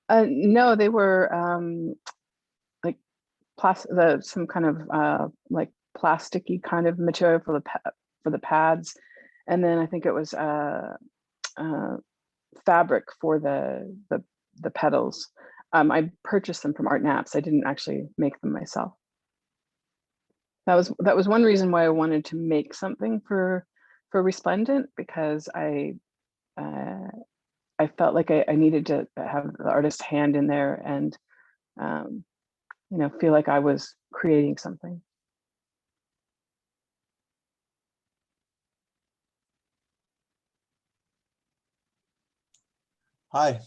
No, they were like some kind of like plasticky kind of material for the pads, and then I think it was fabric for the petals. I purchased them from Art Naps. I didn't actually make them myself. That was one reason why I wanted to make something for Resplendent, because I felt like I needed to have the artist's hand in there and feel like I was creating something. Hi,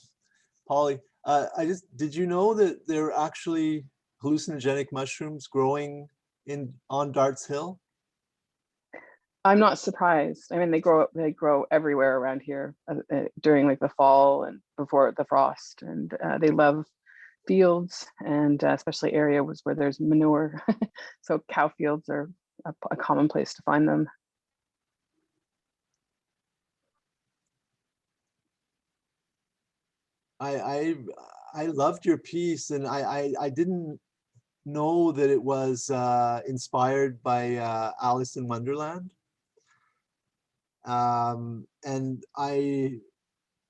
Polly. Did you know that there are actually hallucinogenic mushrooms growing on Darts Hill? I'm not surprised. I mean, they grow everywhere around here during like the fall and before the frost, and they love fields, and especially areas where there's manure. So cow fields are a common place to find them. I loved your piece, and I didn't know that it was inspired by Alice in Wonderland. And I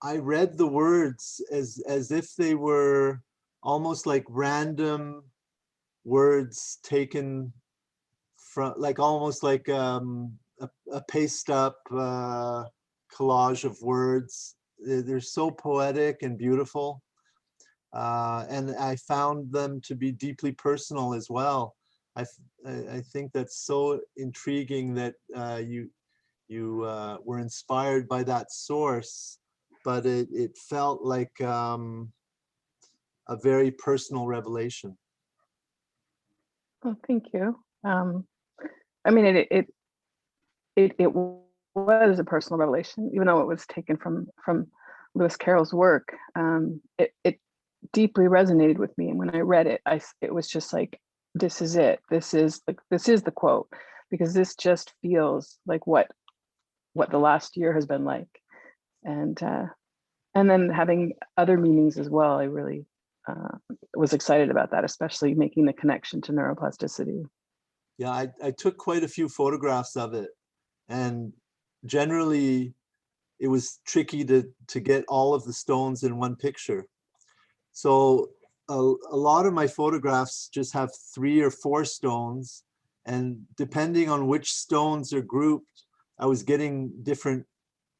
read the words as if they were almost like random words taken from, like almost like a paste up collage of words. They're so poetic and beautiful. And I found them to be deeply personal as well. I think that's so intriguing that you were inspired by that source, but it felt like a very personal revelation. Oh, thank you. I mean, it was a personal revelation, even though it was taken from Lewis Carroll's work. It deeply resonated with me, and when I read it, it was just like, this is it. This is the quote, because this just feels like what the last year has been like, and then having other meanings as well. I really was excited about that, especially making the connection to neuroplasticity. Yeah, I took quite a few photographs of it, and generally it was tricky to get all of the stones in one picture. So a lot of my photographs just have 3 or 4 stones, And depending on which stones are grouped, I was getting different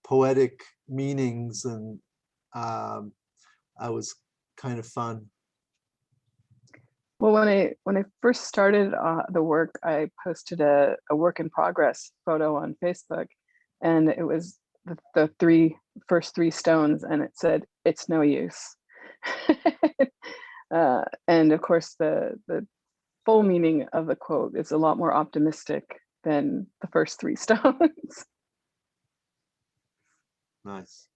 poetic meanings, and I was kind of fun. Well, when I first started the work, I posted a work in progress photo on Facebook, and it was the first three stones, and it said, "It's no use." And of course, the full meaning of the quote is a lot more optimistic than the first three stones. Nice.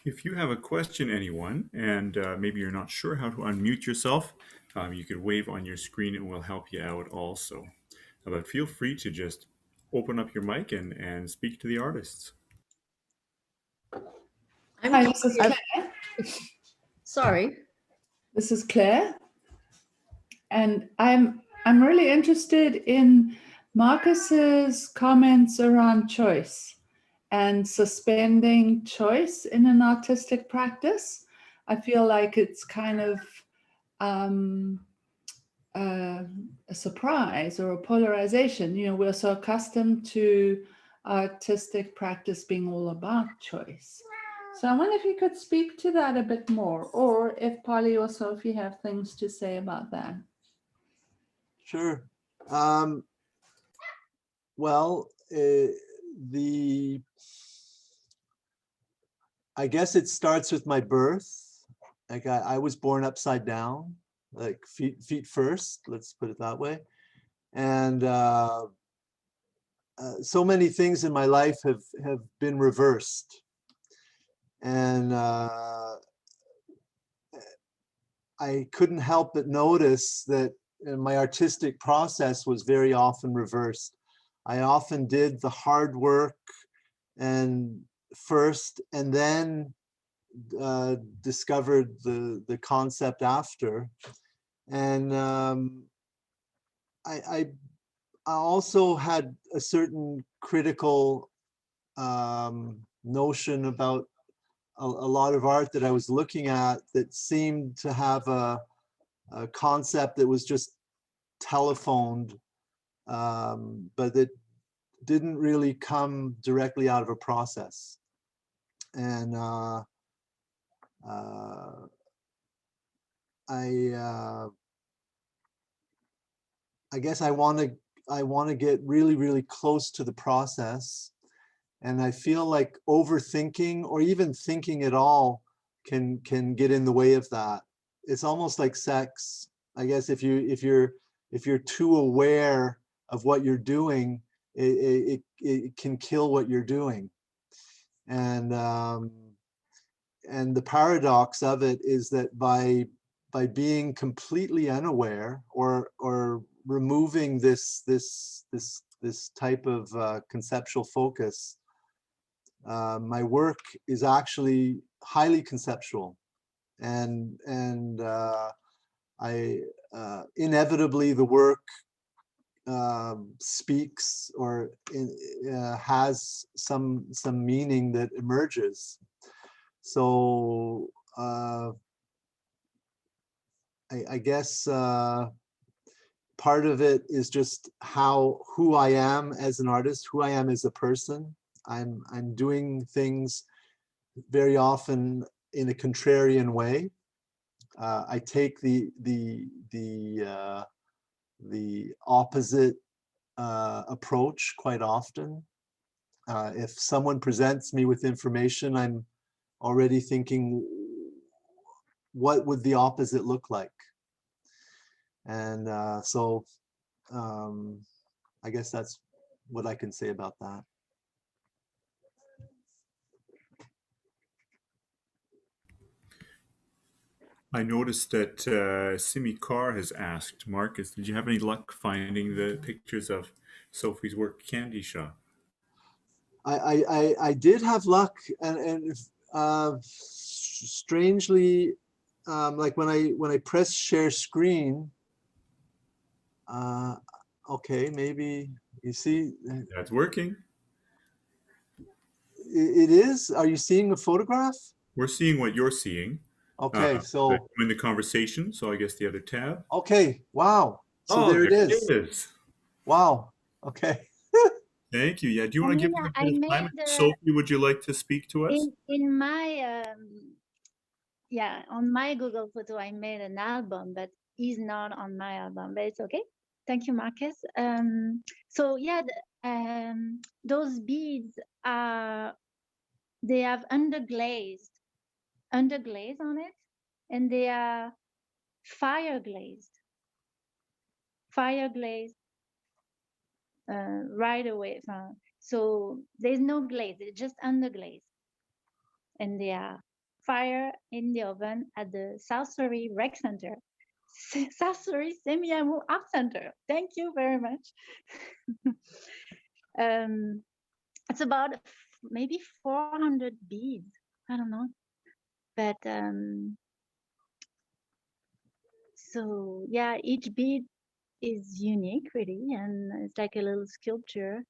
If you have a question, anyone, and maybe you're not sure how to unmute yourself, you could wave on your screen and we'll help you out also. But feel free to just open up your mic and speak to the artists. Hi, this is Claire. Sorry. This is Claire. And I'm really interested in Marcus's comments around choice and suspending choice in an artistic practice. I feel like it's kind of a surprise or a polarization. You know, we're so accustomed to artistic practice being all about choice. So I wonder if you could speak to that a bit more, or if Polly or Sophie have things to say about that. Sure. Well, I guess it starts with my birth. Like I was born upside down, like feet first, let's put it that way. And so many things in my life have been reversed. And I couldn't help but notice that my artistic process was very often reversed. I often did the hard work and first, and then discovered the concept after. And I also had a certain critical notion about a lot of art that I was looking at that seemed to have a concept that was just telephoned, but that didn't really come directly out of a process. And I guess I want to get really close to the process. And I feel like overthinking or even thinking at all can get in the way of that. It's almost like sex. I guess if you're too aware of what you're doing, it can kill what you're doing. And the paradox of it is that by being completely unaware or removing this type of conceptual focus, my work is actually highly conceptual, and I inevitably the work speaks or has some meaning that emerges. So I guess part of it is just who I am as an artist, who I am as a person. I'm doing things very often in a contrarian way. I take the opposite approach quite often. If someone presents me with information, I'm already thinking, what would the opposite look like? And so I guess that's what I can say about that. I noticed that Simi Carr has asked, Marcus, did you have any luck finding the pictures of Sophie's work, Candy Shop? I did have luck, and strangely, like when I press share screen, okay, maybe you see. That's working. it is? Are you seeing the photograph? We're seeing what you're seeing. Okay, But so, I'm in the conversation, so I guess the other tab. okay, wow. So Oh, there it there is. it is. Wow, okay. Thank you. Yeah, do you want to give us a I bit of time? made Sophie, would you like to speak to us? in my yeah, on my Google photo, I made an album, but he's not on my album, but it's okay. Thank you, Marcus. So yeah, those beads are, they have underglaze on it, and they are fire glazed right away. So there's no glaze, it's just underglaze. And they are fire in the oven at the South Surrey Rec Center. South Surrey Semi-Amu Art Center. Thank you very much. It's about maybe 400 beads. I don't know. But so yeah, each bead is unique really, and it's like a little sculpture.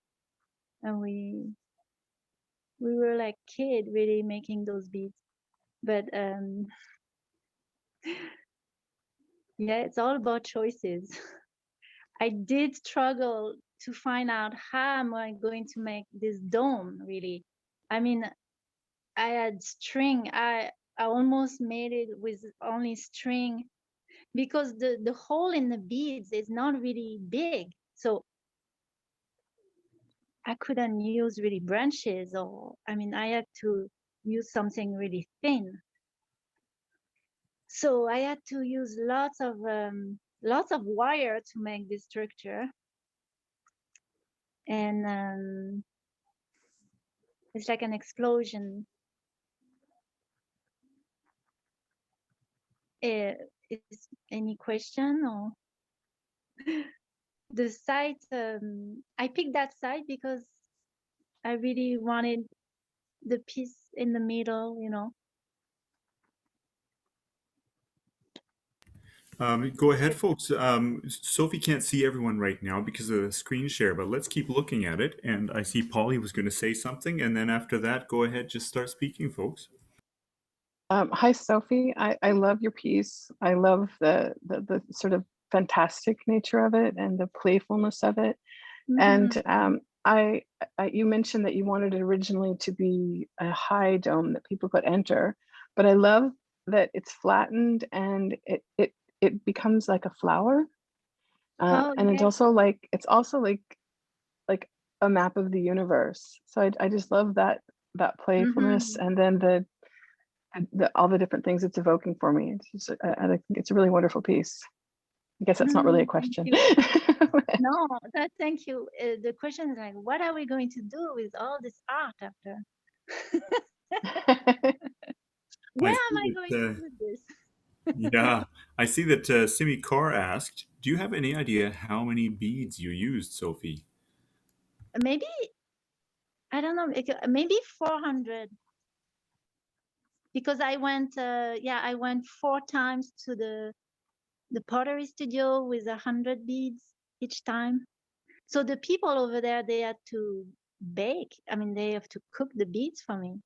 And we were like kid really making those beads. But yeah, it's all about choices. I did struggle to find out how am I going to make this dome really. I mean, I had string. I almost made it with only string, because the hole in the beads is not really big. So I couldn't use really branches, or I mean, I had to use something really thin. So I had to use lots of wire to make this structure. And it's like an explosion. Is any question? Or the site, I picked that site because I really wanted the piece in the middle, you know. Go ahead, folks. Sophie can't see everyone right now because of the screen share, but let's keep looking at it. And I see Polly was going to say something, and then after that, go ahead, just start speaking, folks. Hi, Sophie. I love your piece. I love the sort of fantastic nature of it and the playfulness of it. Mm-hmm. And you mentioned that you wanted it originally to be a high dome that people could enter, but I love that it's flattened and it becomes like a flower. Oh, And yeah. it's also like a map of the universe. So I just love that playfulness, Mm-hmm. and then all the different things it's evoking for me. It's just, I think it's a really wonderful piece. I guess that's not really a Thank question. you. No, thank you. The question is like, what are we going to do with all this art after? Where am I going to put this? Yeah, I see that Simi Kaur asked, do you have any idea how many beads you used, Sophie? Maybe, I don't know, maybe 400. Because I went, I went 4 times to the pottery studio with 100 beads each time. So the people over there, they had to bake. I mean, they have to cook the beads for me.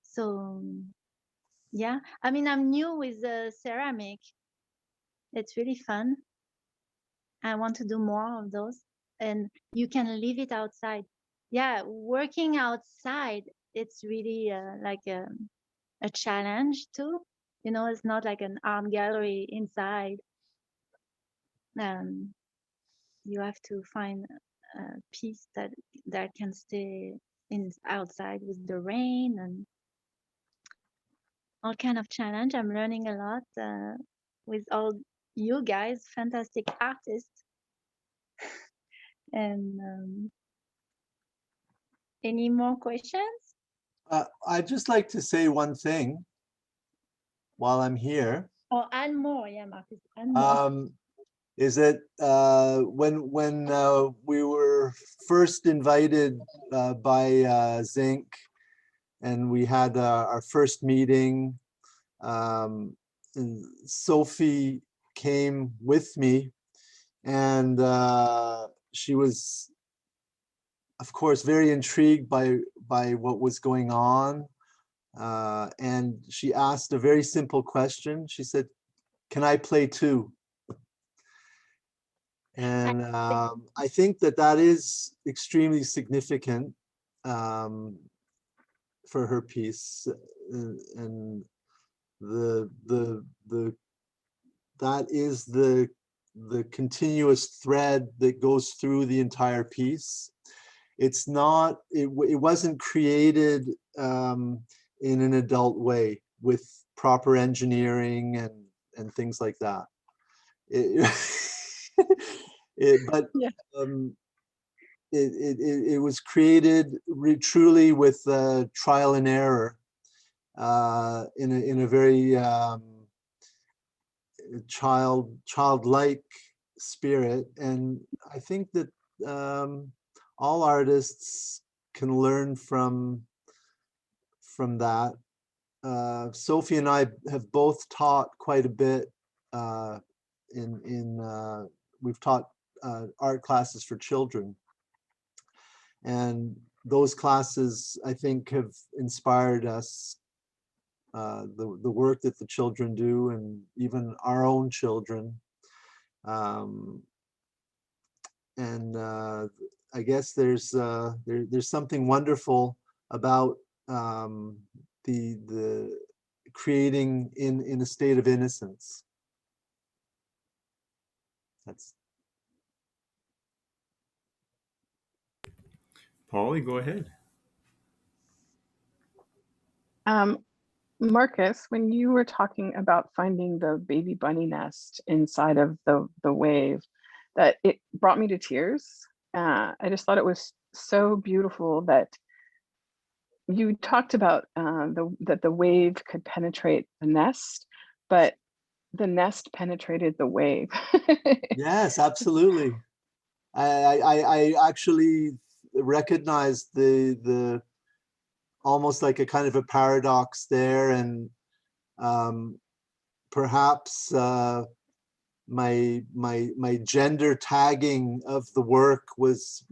So yeah, I mean, I'm new with ceramic. It's really fun. I want to do more of those, and you can leave it outside. Yeah, working outside, it's really like a challenge too. You know, it's not like an art gallery inside. You have to find a piece that can stay outside with the rain and all kind of challenge. I'm learning a lot with all you guys, fantastic artists. And any more questions? I'd just like to say one thing while I'm here. Oh, and more, yeah, Marcus, and more. Is that when we were first invited by Zinc, and we had our first meeting, and Sophie came with me, and she was of course, very intrigued by what was going on. And she asked a very simple question. She said, "Can I play too?" And I think that is extremely significant for her piece, and that is the continuous thread that goes through the entire piece. It's not, it wasn't created in an adult way with proper engineering and things like that. But Yeah. it was created truly with trial and error in a very childlike spirit. And I think that all artists can learn from that. Sophie and I have both taught quite a bit we've taught art classes for children, and those classes, I think, have inspired us, the work that the children do, and even our own children. And I guess there's something wonderful about the creating in a state of innocence. That's Polly, go ahead. Marcus, when you were talking about finding the baby bunny nest inside of the wave, that it brought me to tears. I just thought it was so beautiful that you talked about that the wave could penetrate the nest, but the nest penetrated the wave. Yes, absolutely. I actually recognized the almost like a kind of a paradox there, and perhaps my gender tagging of the work was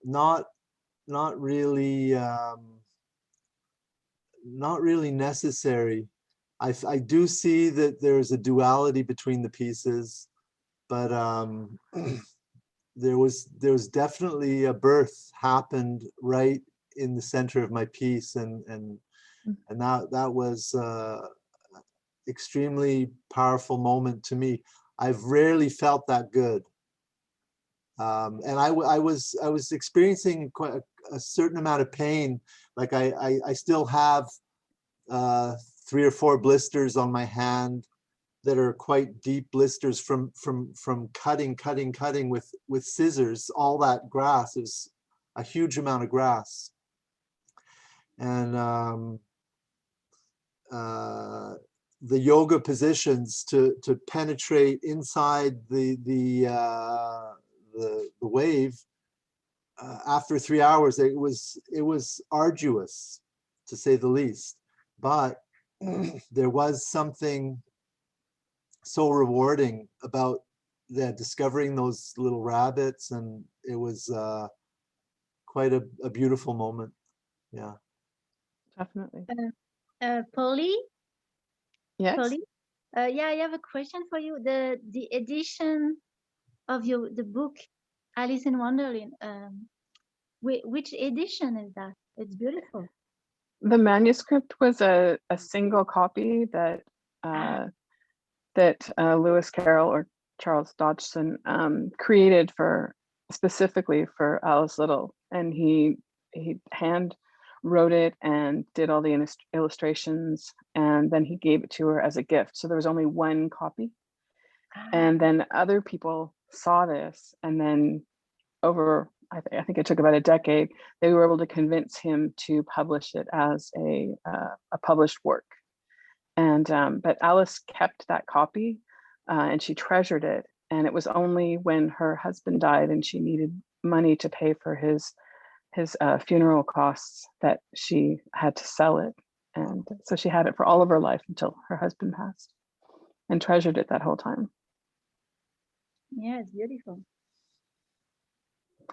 not really necessary. I do see that there's a duality between the pieces, but there was definitely a birth happened right in the center of my piece, and that was extremely powerful moment to me. I've rarely felt that good, and I was experiencing quite a certain amount of pain. Like I still have 3 or 4 blisters on my hand that are quite deep blisters from cutting with scissors all that grass. It was a huge amount of grass, and the yoga positions to penetrate inside the wave after 3 hours, it was arduous, to say the least, but there was something so rewarding about discovering those little rabbits, and it was quite a beautiful moment. Yeah. Definitely. Polly? Yes. Polly? Yeah, I have a question for you. The edition of the book Alice in Wonderland, which edition is that? It's beautiful. The manuscript was a single copy that Lewis Carroll or Charles Dodgson created specifically for Alice Little, and he hand wrote it and did all the illustrations, and then he gave it to her as a gift. So there was only one copy, and then other people saw this, and then over I think it took about a decade, they were able to convince him to publish it as a published work. And but Alice kept that copy, and she treasured it. And it was only when her husband died and she needed money to pay for his funeral costs that she had to sell it. And so she had it for all of her life until her husband passed, and treasured it that whole time. Yeah, it's beautiful.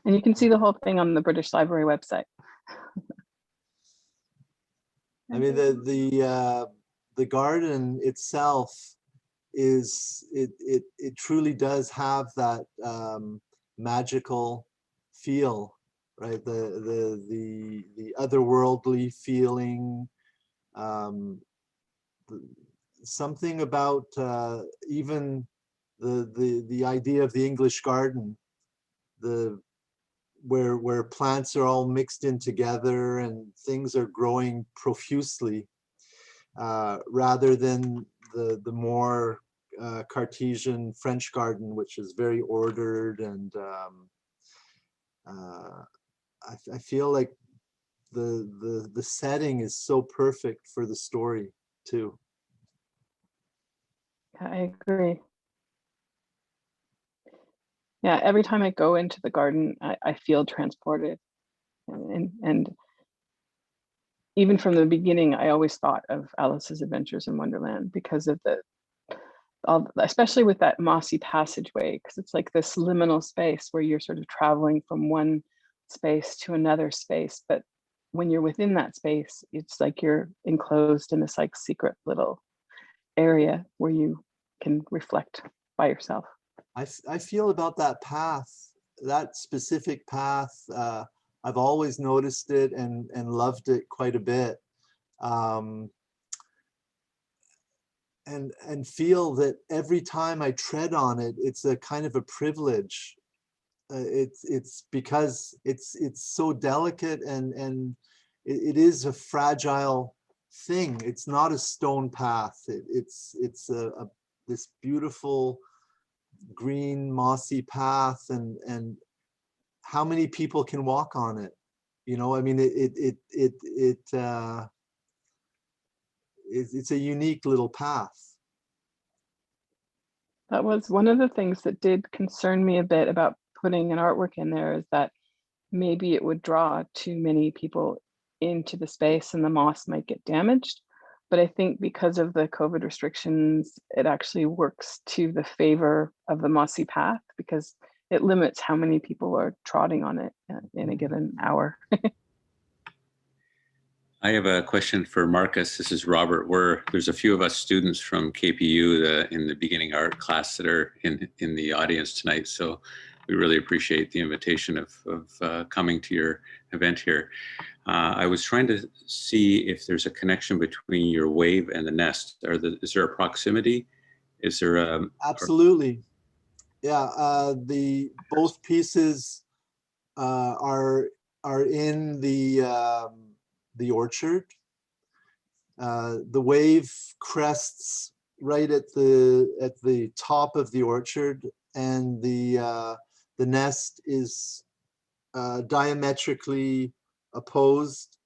And you can see the whole thing on the British Library website. I mean, the garden itself is, it truly does have that magical feel, right? The otherworldly feeling, something about even the idea of the English garden, where plants are all mixed in together and things are growing profusely, rather than the more Cartesian French garden, which is very ordered. And I feel like the setting is so perfect for the story too. I agree. Yeah, every time I go into the garden, I feel transported. And even from the beginning, I always thought of Alice's Adventures in Wonderland because of especially with that mossy passageway, because it's like this liminal space where you're sort of traveling from one space to another space. But when you're within that space, it's like you're enclosed in this like secret little area where you can reflect by yourself. I feel about that path, that specific path. I've always noticed it and loved it quite a bit, and feel that every time I tread on it, it's a kind of a privilege. It's because it's so delicate, and it is a fragile thing. It's not a stone path. It's this beautiful green mossy path, and how many people can walk on it? You know, I mean, it's a unique little path. That was one of the things that did concern me a bit about putting an artwork in there, is that maybe it would draw too many people into the space and the moss might get damaged. But I think because of the COVID restrictions, it actually works to the favor of the mossy path, because it limits how many people are trotting on it in a given hour. I have a question for Marcus. This is Robert. There's a few of us students from KPU in the beginning art class that are in the audience tonight. So we really appreciate the invitation of coming to your event here. I was trying to see if there's a connection between your wave and the nest. Is there a proximity? Is there a... Absolutely. Yeah, both pieces are in the orchard. The wave crests right at the top of the orchard, and the nest is diametrically opposed,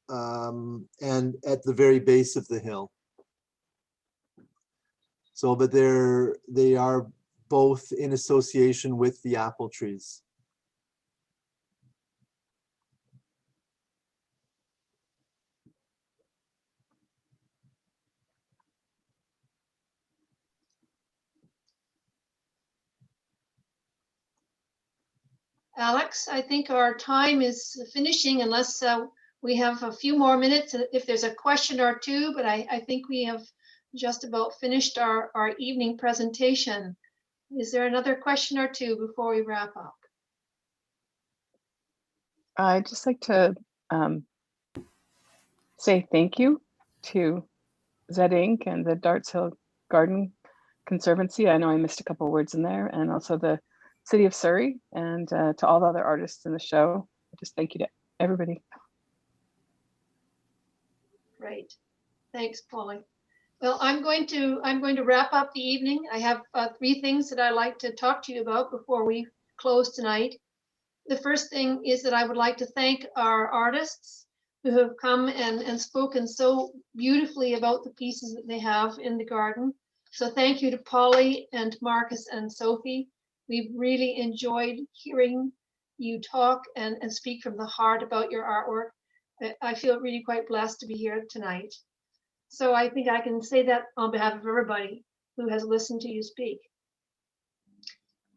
and at the very base of the hill. So, but they are both in association with the apple trees. Alex, I think our time is finishing unless we have a few more minutes if there's a question or two, but I think we have just about finished our evening presentation. Is there another question or two before we wrap up? I'd just like to say thank you to Zed Inc. and the Darts Hill Garden Conservancy. I know I missed a couple words in there, and also the City of Surrey, and to all the other artists in the show. Just thank you to everybody. Great, thanks, Polly. Well, I'm going to wrap up the evening. I have 3 things that I'd like to talk to you about before we close tonight. The first thing is that I would like to thank our artists who have come and spoken so beautifully about the pieces that they have in the garden. So thank you to Polly and Marcus and Sophie. We've really enjoyed hearing you talk and speak from the heart about your artwork. I feel really quite blessed to be here tonight. So I think I can say that on behalf of everybody who has listened to you speak.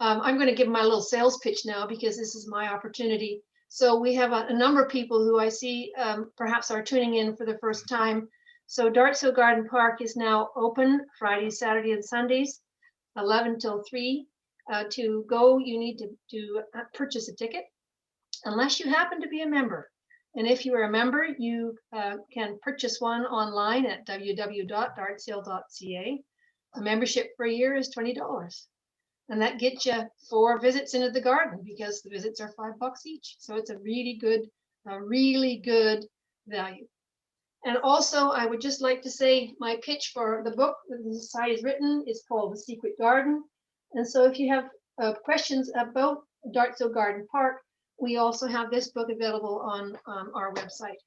I'm going to give my little sales pitch now because this is my opportunity. So we have a number of people who I see perhaps are tuning in for the first time. So Darts Hill Garden Park is now open Fridays, Saturday, and Sundays, 11 till 3. To go, you need to purchase a ticket, unless you happen to be a member. And if you are a member, you can purchase one online at www.dartshill.ca. A membership for a year is $20. And that gets you 4 visits into the garden because the visits are $5 each. So it's a really good value. And also, I would just like to say my pitch for the book that the Society has written is called The Secret Garden. And so if you have questions about Darts Hill Garden Park, we also have this book available on our website.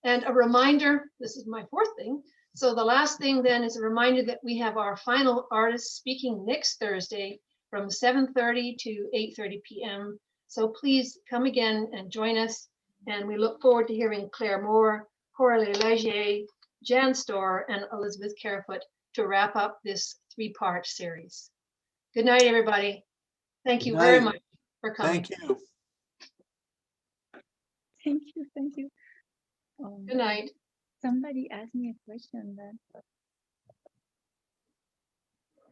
And a reminder, this is my 4th thing. So the last thing then is a reminder that we have our final artist speaking next Thursday from 7:30 to 8:30 p.m. So please come again and join us. And we look forward to hearing Claire Moore, Coralie Legier, Jan Storr, and Elizabeth Carefoot to wrap up this 3-part series. Good night, everybody. Thank you very much for coming. Thank you. Thank you. Good night. Somebody asked me a question then.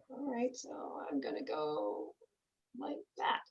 All right, so I'm gonna go like that.